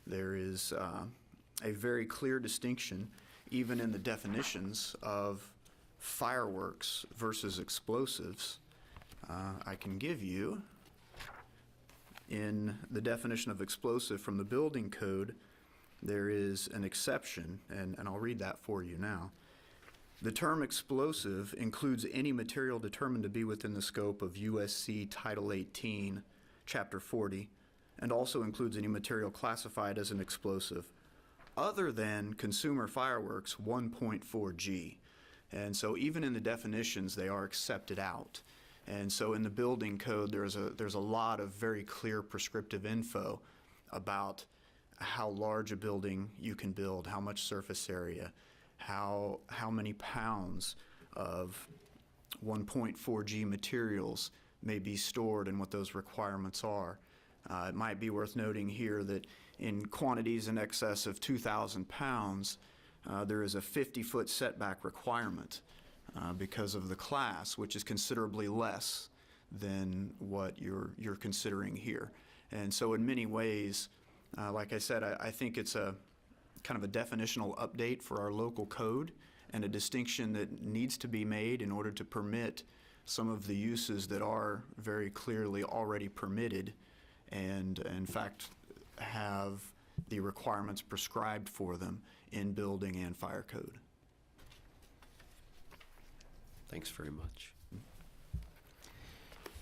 There is a very clear distinction, even in the definitions of fireworks versus explosives. I can give you, in the definition of explosive from the building code, there is an exception, and I'll read that for you now. The term explosive includes any material determined to be within the scope of USC Title 18, Chapter 40, and also includes any material classified as an explosive other than consumer fireworks 1.4G. And so even in the definitions, they are accepted out. And so in the building code, there's a lot of very clear prescriptive info about how large a building you can build, how much surface area, how many pounds of 1.4G materials may be stored and what those requirements are. It might be worth noting here that in quantities in excess of 2,000 pounds, there is a 50-foot setback requirement because of the class, which is considerably less than what you're considering here. And so in many ways, like I said, I think it's a kind of a definitional update for our local code and a distinction that needs to be made in order to permit some of the uses that are very clearly already permitted and in fact have the requirements prescribed for them in building and fire code. Thanks very much.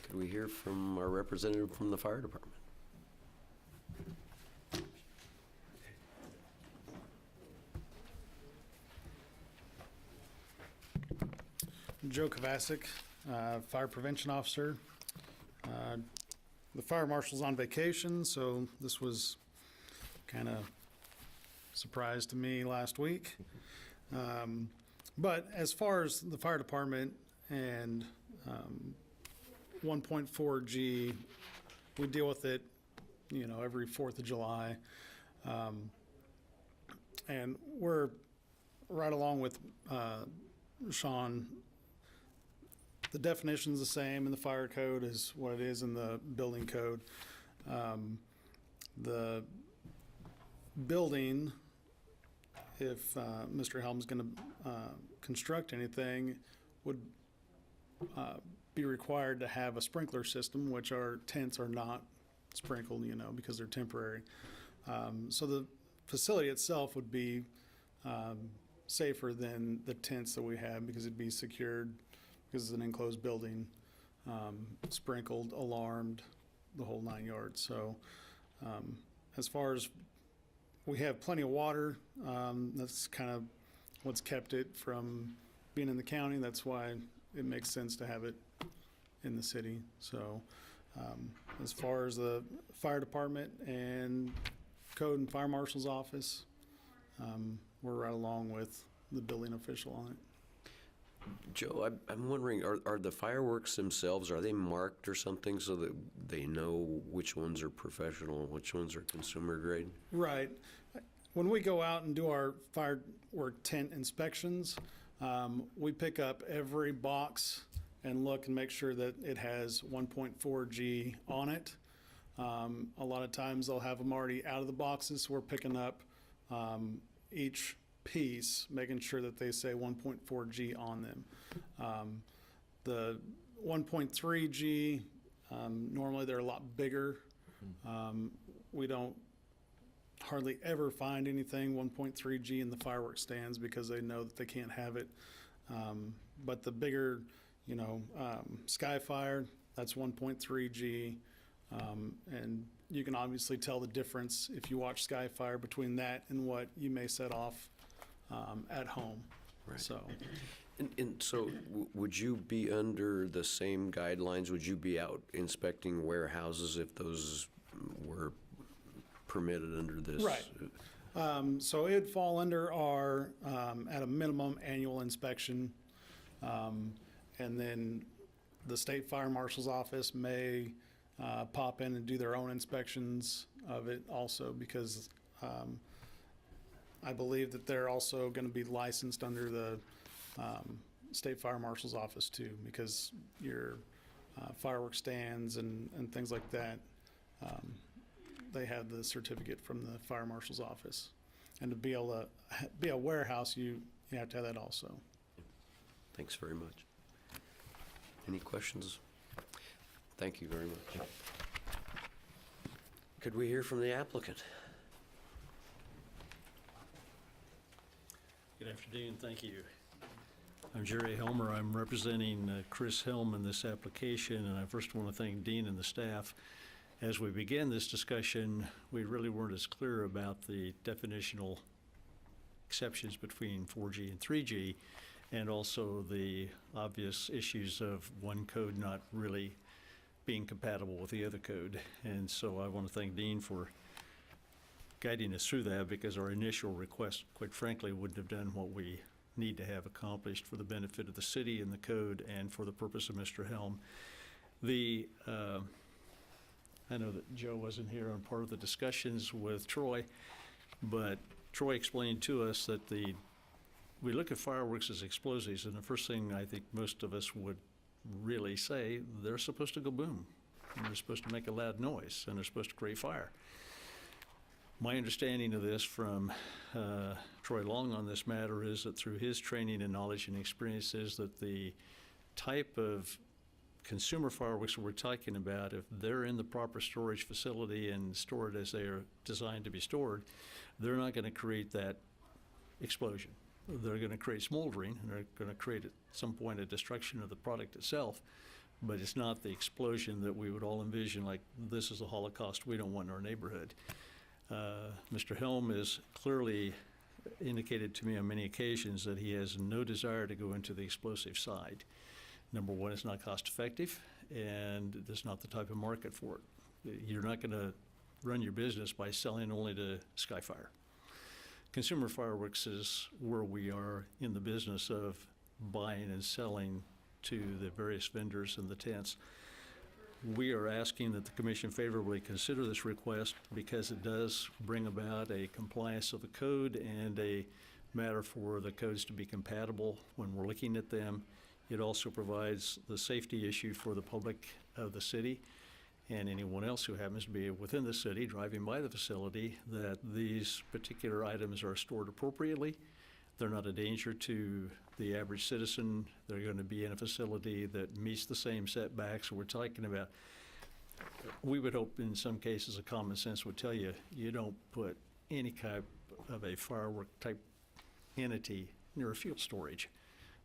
Could we hear from our representative from the fire department? Joe Kovacic, Fire Prevention Officer. The fire marshal's on vacation, so this was kind of surprise to me last week. But as far as the fire department and 1.4G, we deal with it, every 4th of July. And we're right along with Sean. The definition's the same in the fire code as what it is in the building code. The building, if Mr. Helm's going to construct anything, would be required to have a sprinkler system, which our tents are not sprinkled, because they're temporary. So the facility itself would be safer than the tents that we have because it'd be secured because it's an enclosed building, sprinkled, alarmed, the whole 9 yards. So as far as we have plenty of water, that's kind of what's kept it from being in the county. That's why it makes sense to have it in the city. So as far as the fire department and code and fire marshal's office, we're right along with the building official on it. Joe, I'm wondering, are the fireworks themselves, are they marked or something so that they know which ones are professional and which ones are consumer grade? Right. When we go out and do our firework tent inspections, we pick up every box and look and make sure that it has 1.4G on it. A lot of times they'll have them already out of the boxes, so we're picking up each piece, making sure that they say 1.4G on them. The 1.3G, normally they're a lot bigger. We don't hardly ever find anything 1.3G in the fireworks stands because they know that they can't have it. But the bigger, Skyfire, that's 1.3G. And you can obviously tell the difference if you watch Skyfire between that and what you may set off at home. Right. So, And so, would you be under the same guidelines? Would you be out inspecting warehouses if those were permitted under this? Right. So it'd fall under our, at a minimum, annual inspection. And then the state fire marshal's office may pop in and do their own inspections of it also, because I believe that they're also going to be licensed under the state fire marshal's office too, because your fireworks stands and things like that, they have the certificate from the fire marshal's office. And to be able to be a warehouse, you have to have that also. Thanks very much. Any questions? Thank you very much. Could we hear from the applicant? Good afternoon, thank you. I'm Jerry Helmer. I'm representing Chris Helm in this application, and I first want to thank Dean and the staff. As we began this discussion, we really weren't as clear about the definitional exceptions between 4G and 3G, and also the obvious issues of one code not really being compatible with the other code. And so I want to thank Dean for guiding us through that, because our initial request, quite frankly, wouldn't have done what we need to have accomplished for the benefit of the city and the code and for the purpose of Mr. Helm. I know that Joe wasn't here on part of the discussions with Troy, but Troy explained to us that we look at fireworks as explosives, and the first thing I think most of us would really say, they're supposed to go boom, and they're supposed to make a loud noise, and they're supposed to create fire. My understanding of this from Troy Long on this matter is that through his training and knowledge and experiences, that the type of consumer fireworks we're talking about, if they're in the proper storage facility and stored as they are designed to be stored, they're not going to create that explosion. They're going to create smoldering, and they're going to create at some point a destruction of the product itself, but it's not the explosion that we would all envision, like this is a Holocaust we don't want in our neighborhood. Mr. Helm has clearly indicated to me on many occasions that he has no desire to go into the explosive side. Number one, it's not cost effective, and there's not the type of market for it. You're not going to run your business by selling only to Skyfire. Consumer fireworks is where we are in the business of buying and selling to the various vendors and the tents. We are asking that the commission favorably consider this request because it does bring about a compliance of the code and a matter for the codes to be compatible when we're looking at them. It also provides the safety issue for the public of the city and anyone else who happens to be within the city driving by the facility, that these particular items are stored appropriately. They're not a danger to the average citizen. They're going to be in a facility that meets the same setbacks we're talking about. We would hope in some cases, a common sense would tell you, you don't put any kind of a firework type entity near a fuel storage.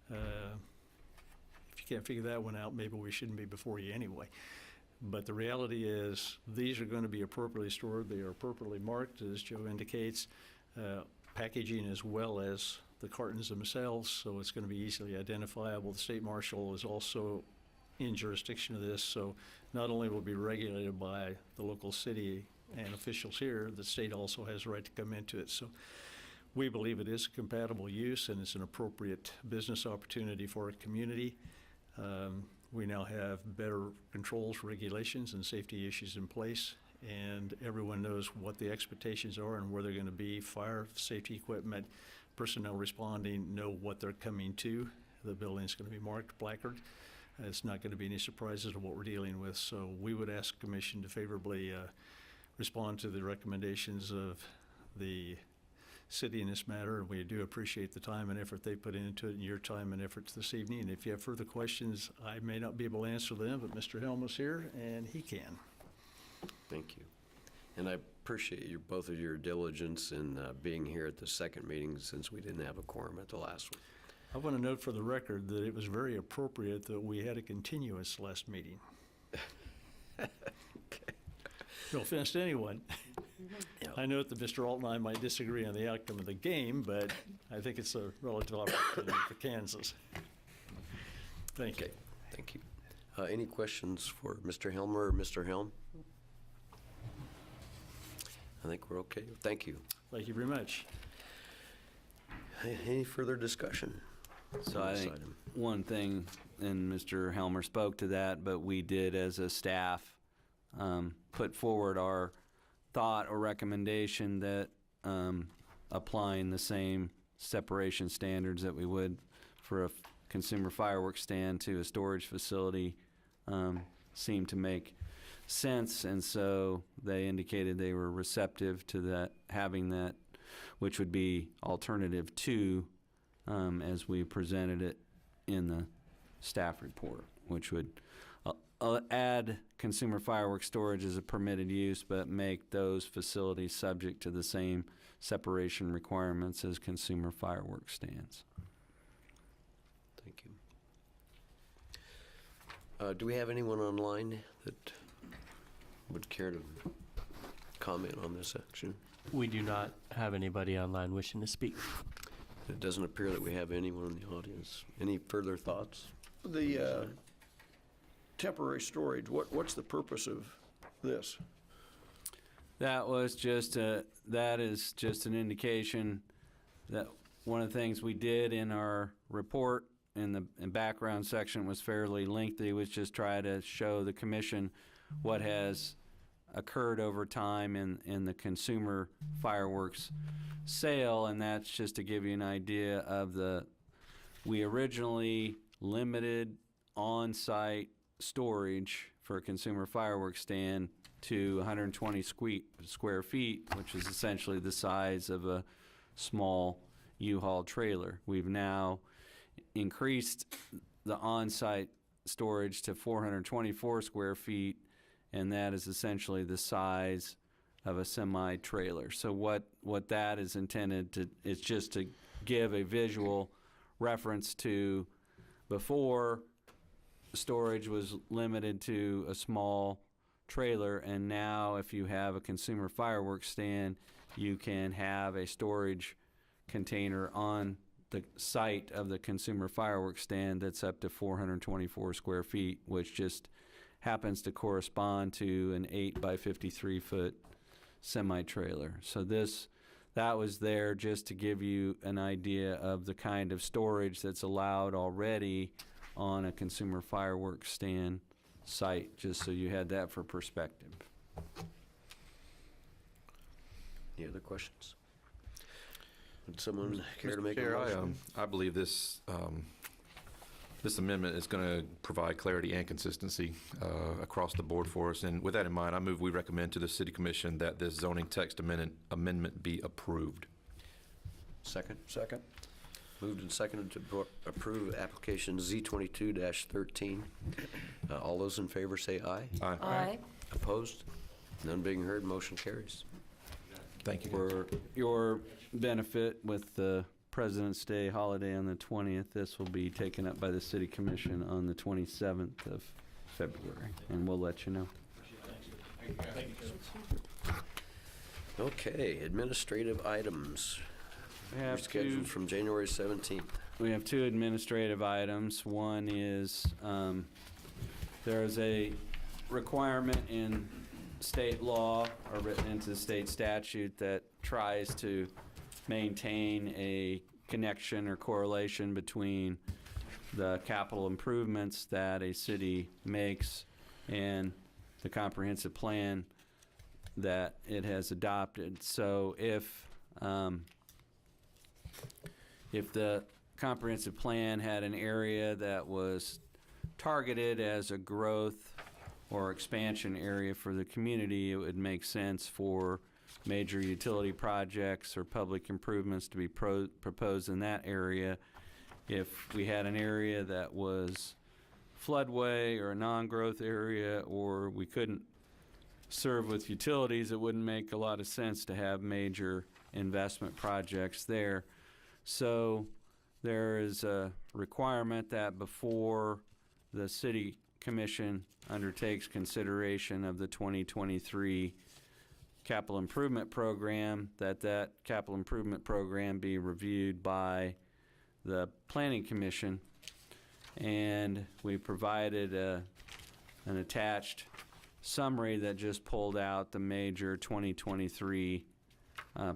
If you can't figure that one out, maybe we shouldn't be before you anyway. But the reality is, these are going to be appropriately stored. They are appropriately marked, as Joe indicates, packaging as well as the cartons themselves, so it's going to be easily identifiable. The state marshal is also in jurisdiction of this, so not only will it be regulated by the local city and officials here, the state also has a right to come into it. So we believe it is a compatible use and it's an appropriate business opportunity for our community. We now have better controls, regulations, and safety issues in place, and everyone knows what the expectations are and where they're going to be. Fire, safety equipment, personnel responding know what they're coming to. The building's going to be marked, placard. It's not going to be any surprises of what we're dealing with. So we would ask the commission to favorably respond to the recommendations of the city in this matter, and we do appreciate the time and effort they put into it and your time and efforts this evening. And if you have further questions, I may not be able to answer them, but Mr. Helm is here and he can. Thank you. And I appreciate both of your diligence in being here at the second meeting, since we didn't have a quorum at the last one. I want to note for the record that it was very appropriate that we had a continuous last meeting. Okay. No offense to anyone. I know that Mr. Alt and I might disagree on the outcome of the game, but I think it's a relative opportunity for Kansas. Thank you. Okay, thank you. Any questions for Mr. Helmer or Mr. Helm? I think we're okay. Thank you. Thank you very much. Any further discussion? So on I this think item? one thing, and Mr. Helmer spoke to that, but we did as a staff put forward our thought or recommendation that applying the same separation standards that we would for a consumer fireworks stand to a storage facility seemed to make sense, and so they indicated they were receptive to that, having that, which would be alternative two, as we presented it in the staff report, which would add consumer fireworks storage as a permitted use, but make those facilities subject to the same separation requirements as consumer fireworks stands. Thank you. Do we have anyone online that would care to comment on this action? We do not have anybody online wishing to speak. It doesn't appear that we have anyone in the audience. Any further thoughts? The temporary storage, what's the purpose of this? That was just that is just an indication that one of the things we did in our report in the background section was fairly lengthy, was just try to show the commission what has occurred over time in the consumer fireworks sale, and that's just to give you an idea of we originally limited on-site storage for a consumer fireworks stand to 120 square feet, which is essentially the size of a small U-Haul trailer. We've now increased the on-site storage to 424 square feet, and that is essentially the size of a semi-trailer. So what that is intended to, is just to give a visual reference to before storage was limited to a small trailer, and now if you have a consumer fireworks stand, you can have a storage container on the site of the consumer fireworks stand that's up to 424 square feet, which just happens to correspond to an 8 by 53 foot semi-trailer. So that was there just to give you an idea of the kind of storage that's allowed already on a consumer fireworks stand site, just so you had that for perspective. Any other questions? Would someone care to make Chair, a motion? I believe this this amendment is going to provide clarity and consistency across the board for us. And with that in mind, I move we recommend to the City Commission that this zoning text amendment be approved. Second? Second. Moved and seconded to approve application Z22-13. All those in favor say aye. Aye. Aye. Opposed? None being heard, motion carries. Thank you. For your benefit, with the President's Day holiday on the 20th, this will be taken up by the City Commission on the 27th of February, and we'll let you know. Okay, administrative items. We have Scheduled from January 17th. We have two administrative items. One is there is a requirement in state law or written into state statute that tries to maintain a connection or correlation between the capital improvements that a city makes and the comprehensive plan that it has adopted. So if the comprehensive plan had an area that was targeted as a growth or expansion area for the community, it would make sense for major utility projects or public improvements to be proposed in that area. If we had an area that was floodway or a non-growth area, or we couldn't serve with utilities, it wouldn't make a lot of sense to have major investment projects there. So there is a requirement that before the city Commission undertakes consideration of the 2023 capital improvement program, that capital improvement program be reviewed by the Planning Commission. And we provided an attached summary that just pulled out the major 2023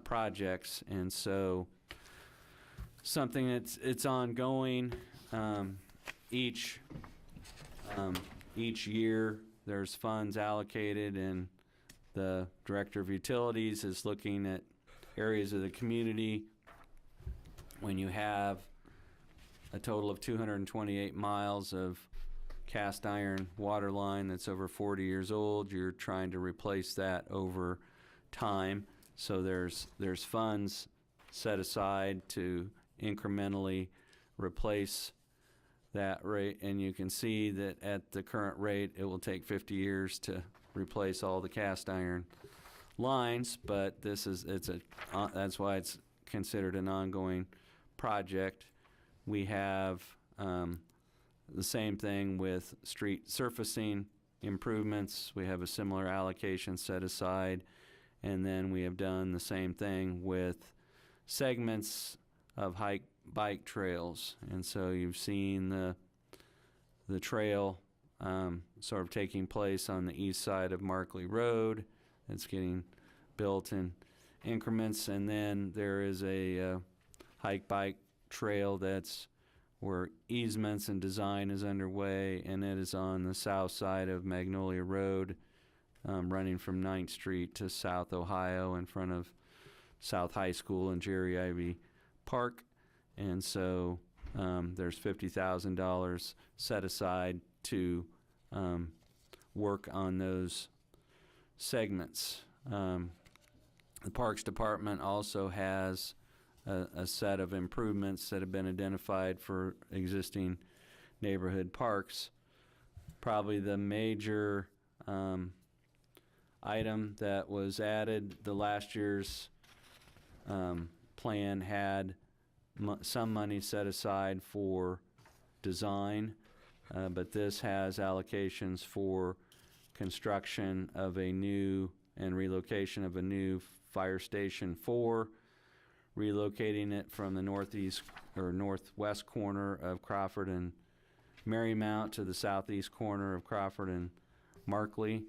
projects. And so something it's ongoing. Each year there's funds allocated, and the Director of Utilities is looking at areas of the community. When you have a total of 228 miles of cast iron water line that's over 40 years old, you're trying to replace that over time. So there's funds set aside to incrementally replace that rate, and you can see that at the current rate it will take 50 years to replace all the cast iron lines, but that's why it's considered an ongoing project. We have the same thing with street surfacing improvements. We have a similar allocation set aside, and then we have done the same thing with segments of bike trails. And so you've seen the trail sort of taking place on the east side of Markley Road. It's getting built in increments, and then there is a bike trail that's where easements and design is underway, and it is on the south side of Magnolia Road, running from 9th Street to South Ohio in front of South High School and Jerry Ivy Park. And so there's $50,000 set aside to work on those segments. The Parks Department also has a set of improvements that have been identified for existing neighborhood parks. Probably the major item that was added, the last year's plan had some money set aside for design, but this has allocations for construction of a new and relocation of a new Fire Station 4, relocating it from the northeast or northwest corner of Crawford and Marymount to the southeast corner of Crawford and Markley.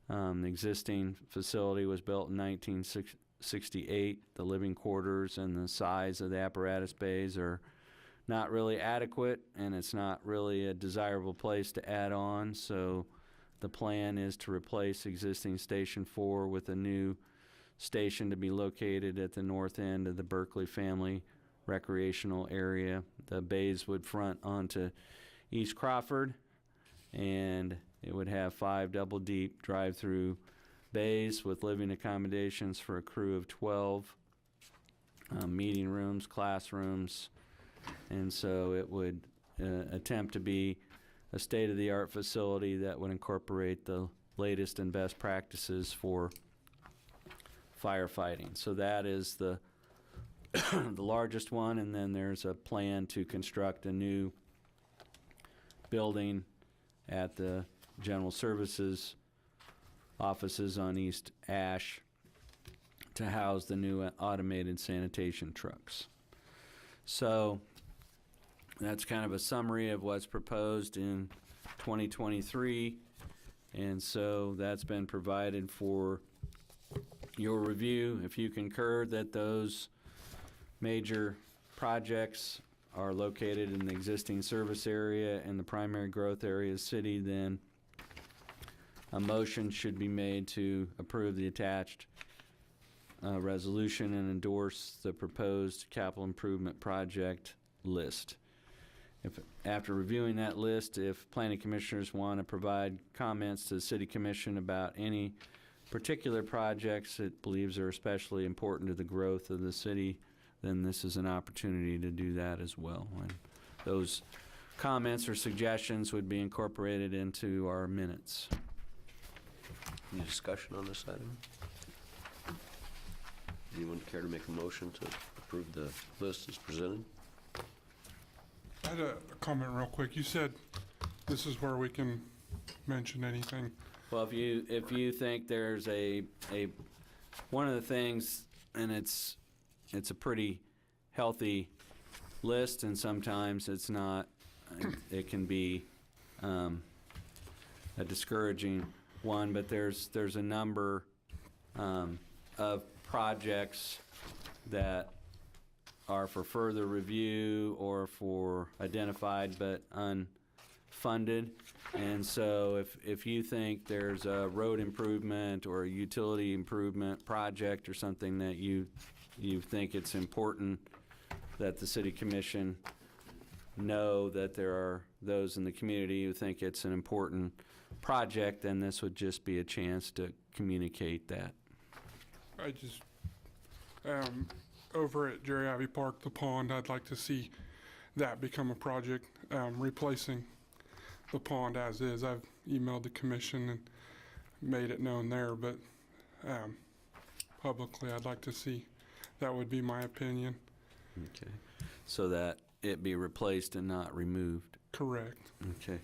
The existing facility was built in 1968. The living quarters and the size of the apparatus bays are not really adequate, and it's not really a desirable place to add on. So the plan is to replace existing Station 4 with a new station to be located at the north end of the Berkeley Family Recreational Area. The bays would front onto East Crawford, and it would have 5 double-deep drive-through bays with living accommodations for a crew of 12, meeting rooms, classrooms, and so it would attempt to be a state-of-the-art facility that would incorporate the latest and best practices for firefighting. So that is the the largest one, and then there's a plan to construct a new building at the General Services offices on East Ash to house the new automated sanitation trucks. So that's kind of a summary of what's proposed in 2023, and so that's been provided for your review. If you concur that those major projects are located in the existing service area and the primary growth area of the city, then a motion should be made to approve the attached resolution and endorse the proposed capital improvement project list. If, after reviewing that list, if planning commissioners want to provide comments to the city commission about any particular projects it believes are especially important to the growth of the city, then this is an opportunity to do that as well. And those comments or suggestions would be incorporated into our minutes. Any discussion on this item? Anyone care to make a motion to approve the list as presented? I had a comment real quick. You said this is where we can mention anything. Well, if you think there's one of the things, and it's a pretty healthy list, and sometimes it's not, it can be a discouraging one, but there's a number of projects that are for further review or for identified but unfunded. And so if you think there's a road improvement or a utility improvement project or something that you think it's important that the city commission know that there are those in the community who think it's an important project, then this would just be a chance to communicate that. I just, over at Jerry Ivy Park, the pond, I'd like to see that become a project, replacing the pond as is. I've emailed the commission and made it known there, but publicly I'd like to see, that would be my opinion. Okay. So that it be replaced and not removed. Correct. Okay.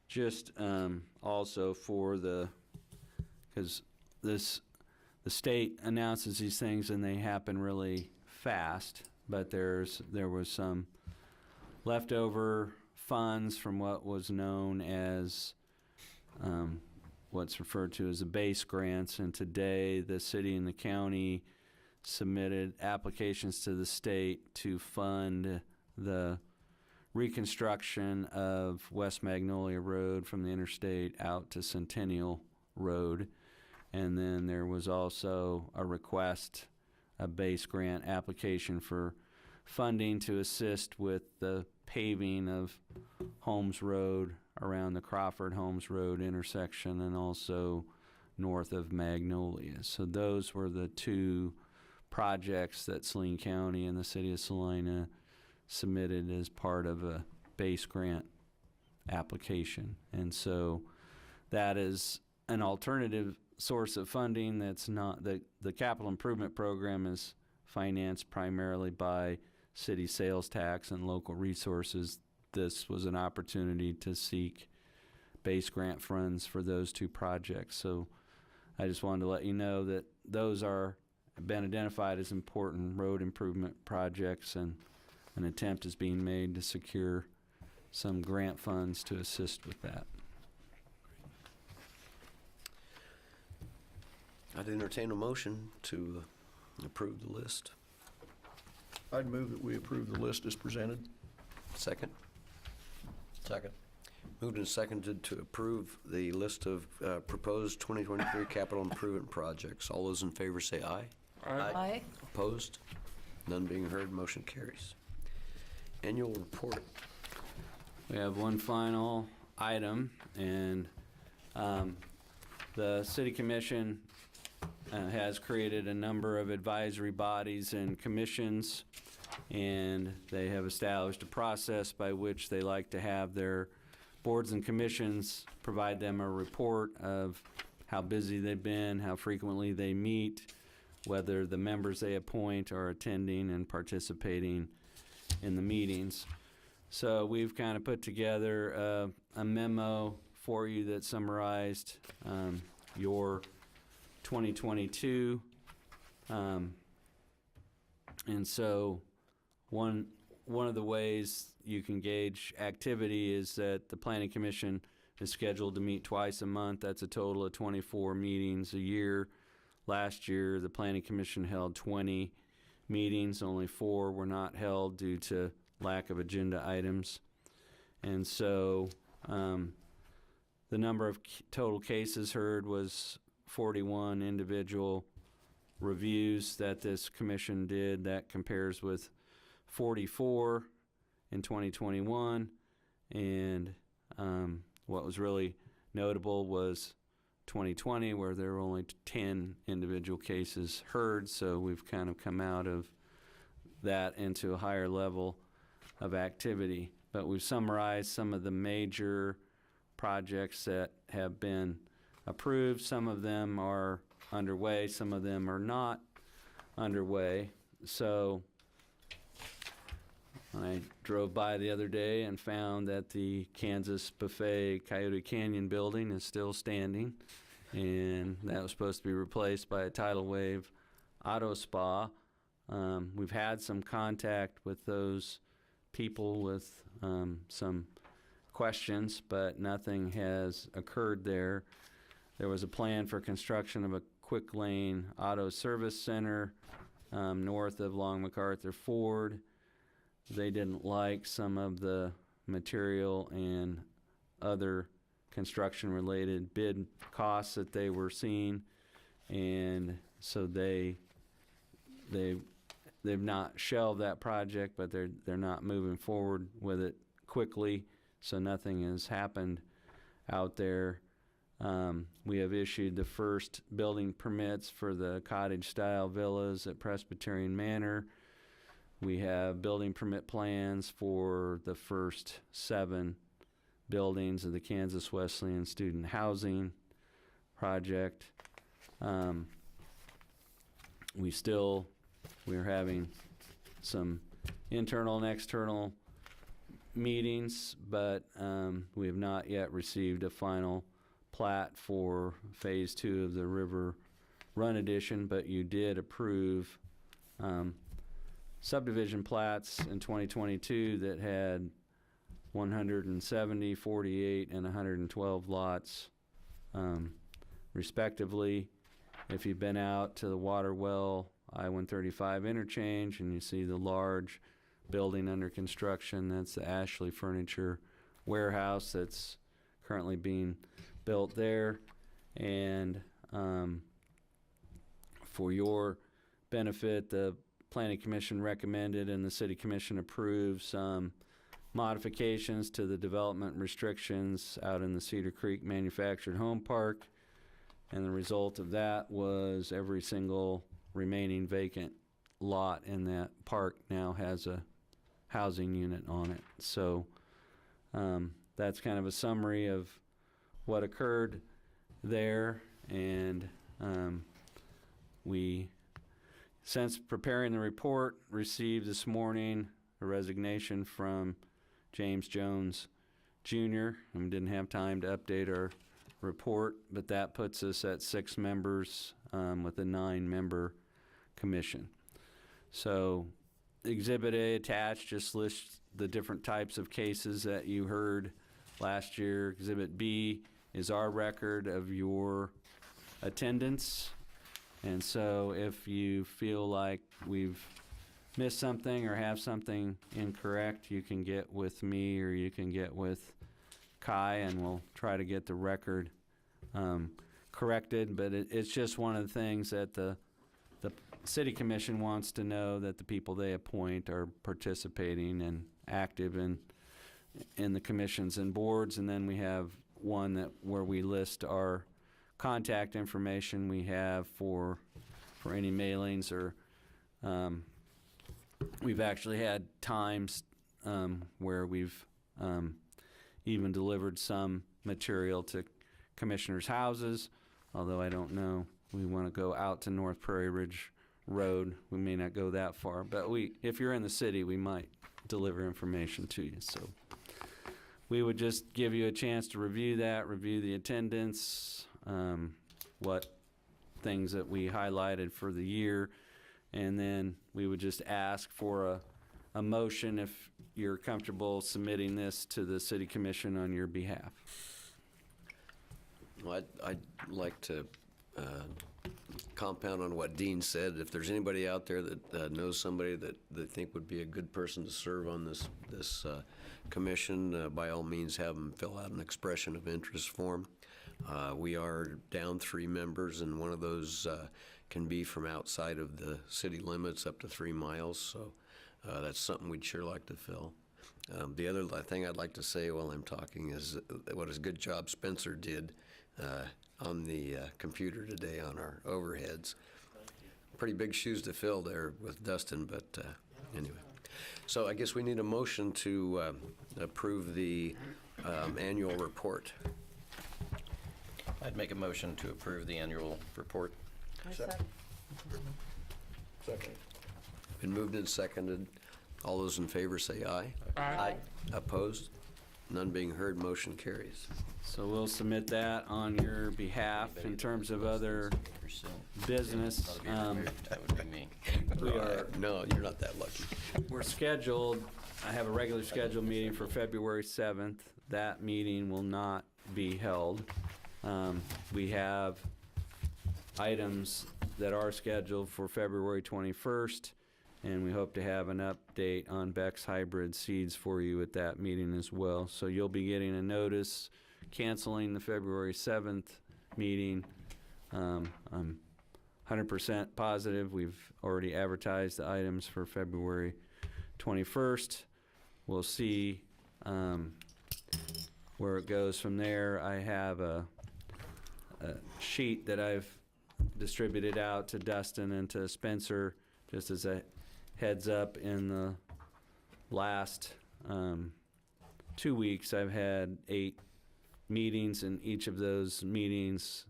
Just also for because the state announces these things and they happen really fast, but there was some leftover funds from what was known as what's referred to as the base grants, and today the city and the county submitted applications to the state to fund the reconstruction of West Magnolia Road from the interstate out to Centennial Road. And then there was also a request, a base grant application for funding to assist with the paving of Holmes Road around the Crawford Holmes Road intersection and also north of Magnolia. So those were the two projects that Saline County and the city of Salina submitted as part of a base grant application. And so that is an alternative source of funding that's not, the capital improvement program is financed primarily by city sales tax and local resources. This was an opportunity to seek base grant funds for those two projects. So I just wanted to let you know that those are been identified as important road improvement projects, and an attempt is being made to secure some grant funds to assist with that. I'd entertain a motion to approve the list. I'd move that we approve the list as presented. Second? Second. Moved and seconded to approve the list of proposed 2023 capital improvement projects. All those in favor say aye. Aye. Opposed? None being heard, motion carries. Annual report. We have one final item, and the City Commission has created a number of advisory bodies and commissions, and they have established a process by which they like to have their boards and commissions provide them a report of how busy they've been, how frequently they meet, whether the members they appoint are attending and participating in the meetings. So we've kind of put together a memo for you that summarized your 2022. And so one of the ways you can gauge activity is that the Planning Commission is scheduled to meet twice a month. That's a total of 24 meetings a year. Last year, the Planning Commission held 20 meetings. Only 4 were not held due to lack of agenda items. And so the number of total cases heard was 41 individual reviews that this commission did. That compares with 44 in 2021. And what was really notable was 2020, where there were only 10 individual cases heard. So we've kind of come out of that into a higher level of activity. But we've summarized some of the major projects that have been approved. Some of them are underway. Some of them are not underway. So I drove by the other day and found that the Kansas Buffet Coyote Canyon building is still standing, and that was supposed to be replaced by a tidal wave auto spa. We've had some contact with those people with some questions, but nothing has occurred there. There was a plan for construction of a quick lane auto service center north of Long MacArthur Ford. They didn't like some of the material and other construction-related bid costs that they were seeing, and so they've not shelved that project, but they're not moving forward with it quickly, so nothing has happened out there. We have issued the first building permits for the cottage-style villas at Presbyterian Manor. We have building permit plans for the first 7 buildings of the Kansas Wesleyan Student Housing Project. We're having some internal and external meetings, but we have not yet received a final plat for Phase 2 of the River Run Edition, but you did approve subdivision plats in 2022 that had 170, 48, and 112 lots, respectively. If you've been out to the Waterwell I-135 interchange and you see the large building under construction, that's the Ashley Furniture Warehouse that's currently being built there. And for your benefit, the Planning Commission recommended and the City Commission approved some modifications to the development restrictions out in the Cedar Creek Manufactured Home Park. And the result of that was every single remaining vacant lot in that park now has a housing unit on it. So that's kind of a summary of what occurred there. And we, since preparing the report, received this morning a resignation from James Jones Jr. and we didn't have time to update our report, but that puts us at 6 members with a 9-member commission. So Exhibit A attached just lists the different types of cases that you heard last year. Exhibit B is our record of your attendance. And so if you feel like we've missed something or have something incorrect, you can get with me or you can get with Kai, and we'll try to get the record corrected. But it's just one of the things that the City Commission wants to know, that the people they appoint are participating and active in the commissions and boards. And then we have one where we list our contact information we have for any mailings, or we've actually had times where we've even delivered some material to commissioners' houses, although I don't know, we want to go out to North Prairie Ridge Road. We may not go that far, but if you're in the city, we might deliver information to you. So we would just give you a chance to review that, review the attendance, what things that we highlighted for the year, and then we would just ask for a motion if you're comfortable submitting this to the City Commission on your behalf. Well, I'd like to compound on what Dean said. If there's anybody out there that knows somebody that they think would be a good person to serve on this commission, by all means have them fill out an expression of interest form. We are down 3 members, and one of those can be from outside of the city limits up to 3 miles, so that's something we'd sure like to fill. The other thing I'd like to say while I'm talking is what a good job Spencer did on the computer today on our overheads. Pretty big shoes to fill there with Dustin, but anyway. So I guess we need a motion to approve the annual report. I'd make a motion to approve the annual report. Second. Been moved and seconded. All those in favor say aye. Aye. Opposed? None being heard, motion carries. So we'll submit that on your behalf in terms of other business. That would be me. We are, no, you're not that lucky. We're scheduled, I have a regular scheduled meeting for February 7th. That meeting will not be held. We have items that are scheduled for February 21st, and we hope to have an update on Beck's hybrid seeds for you at that meeting as well. So you'll be getting a notice canceling the February 7th meeting. I'm 100% positive we've already advertised the items for February 21st. We'll see where it goes from there. I have a sheet that I've distributed out to Dustin and to Spencer, just as a heads up. In the last 2 weeks, I've had 8 meetings, and each of those meetings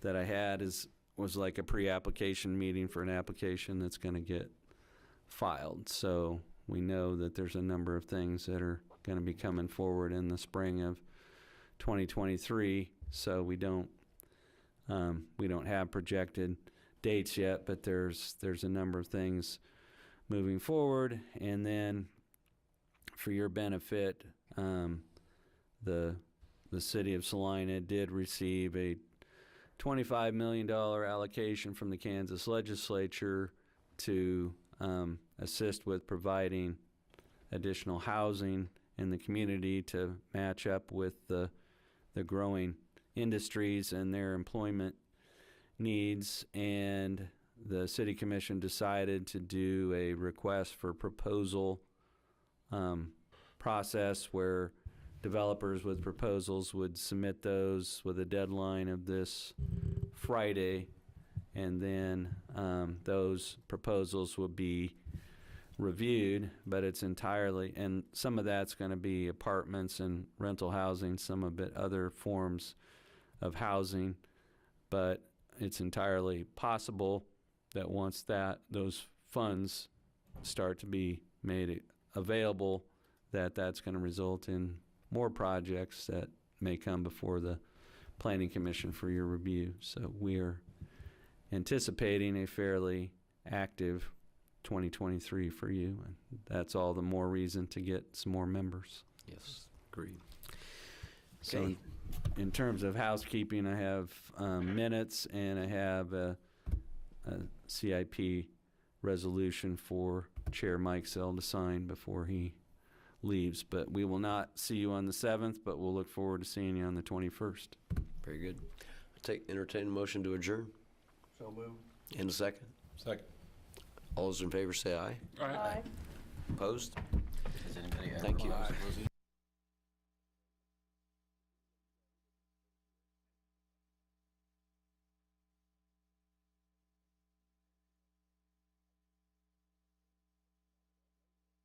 that I had was like a pre-application meeting for an application that's going to get filed. So we know that there's a number of things that are going to be coming forward in the spring of 2023. So we don't have projected dates yet, but there's a number of things moving forward. And then for your benefit, the city of Salina did receive a $25 million allocation from the Kansas legislature to assist with providing additional housing in the community to match up with the growing industries and their employment needs. And the city commission decided to do a request for proposal process where developers with proposals would submit those with a deadline of this Friday, and then those proposals will be reviewed. But it's entirely, and some of that's going to be apartments and rental housing, some of it other forms of housing, but it's entirely possible that once those funds start to be made available, that's going to result in more projects that may come before the Planning Commission for your review. So we're anticipating a fairly active 2023 for you, and that's all the more reason to get some more members. Yes, agreed. So Okay. in terms of housekeeping, I have minutes, and I have a CIP resolution for Chair Mike Sell to sign before he leaves. But we will not see you on the 7th, but we'll look forward to seeing you on the 21st. Very good. Entertain a motion to adjourn. So moved. In a second. Second. All those in favor say aye. Aye. Opposed? Does anybody have Thank you. closing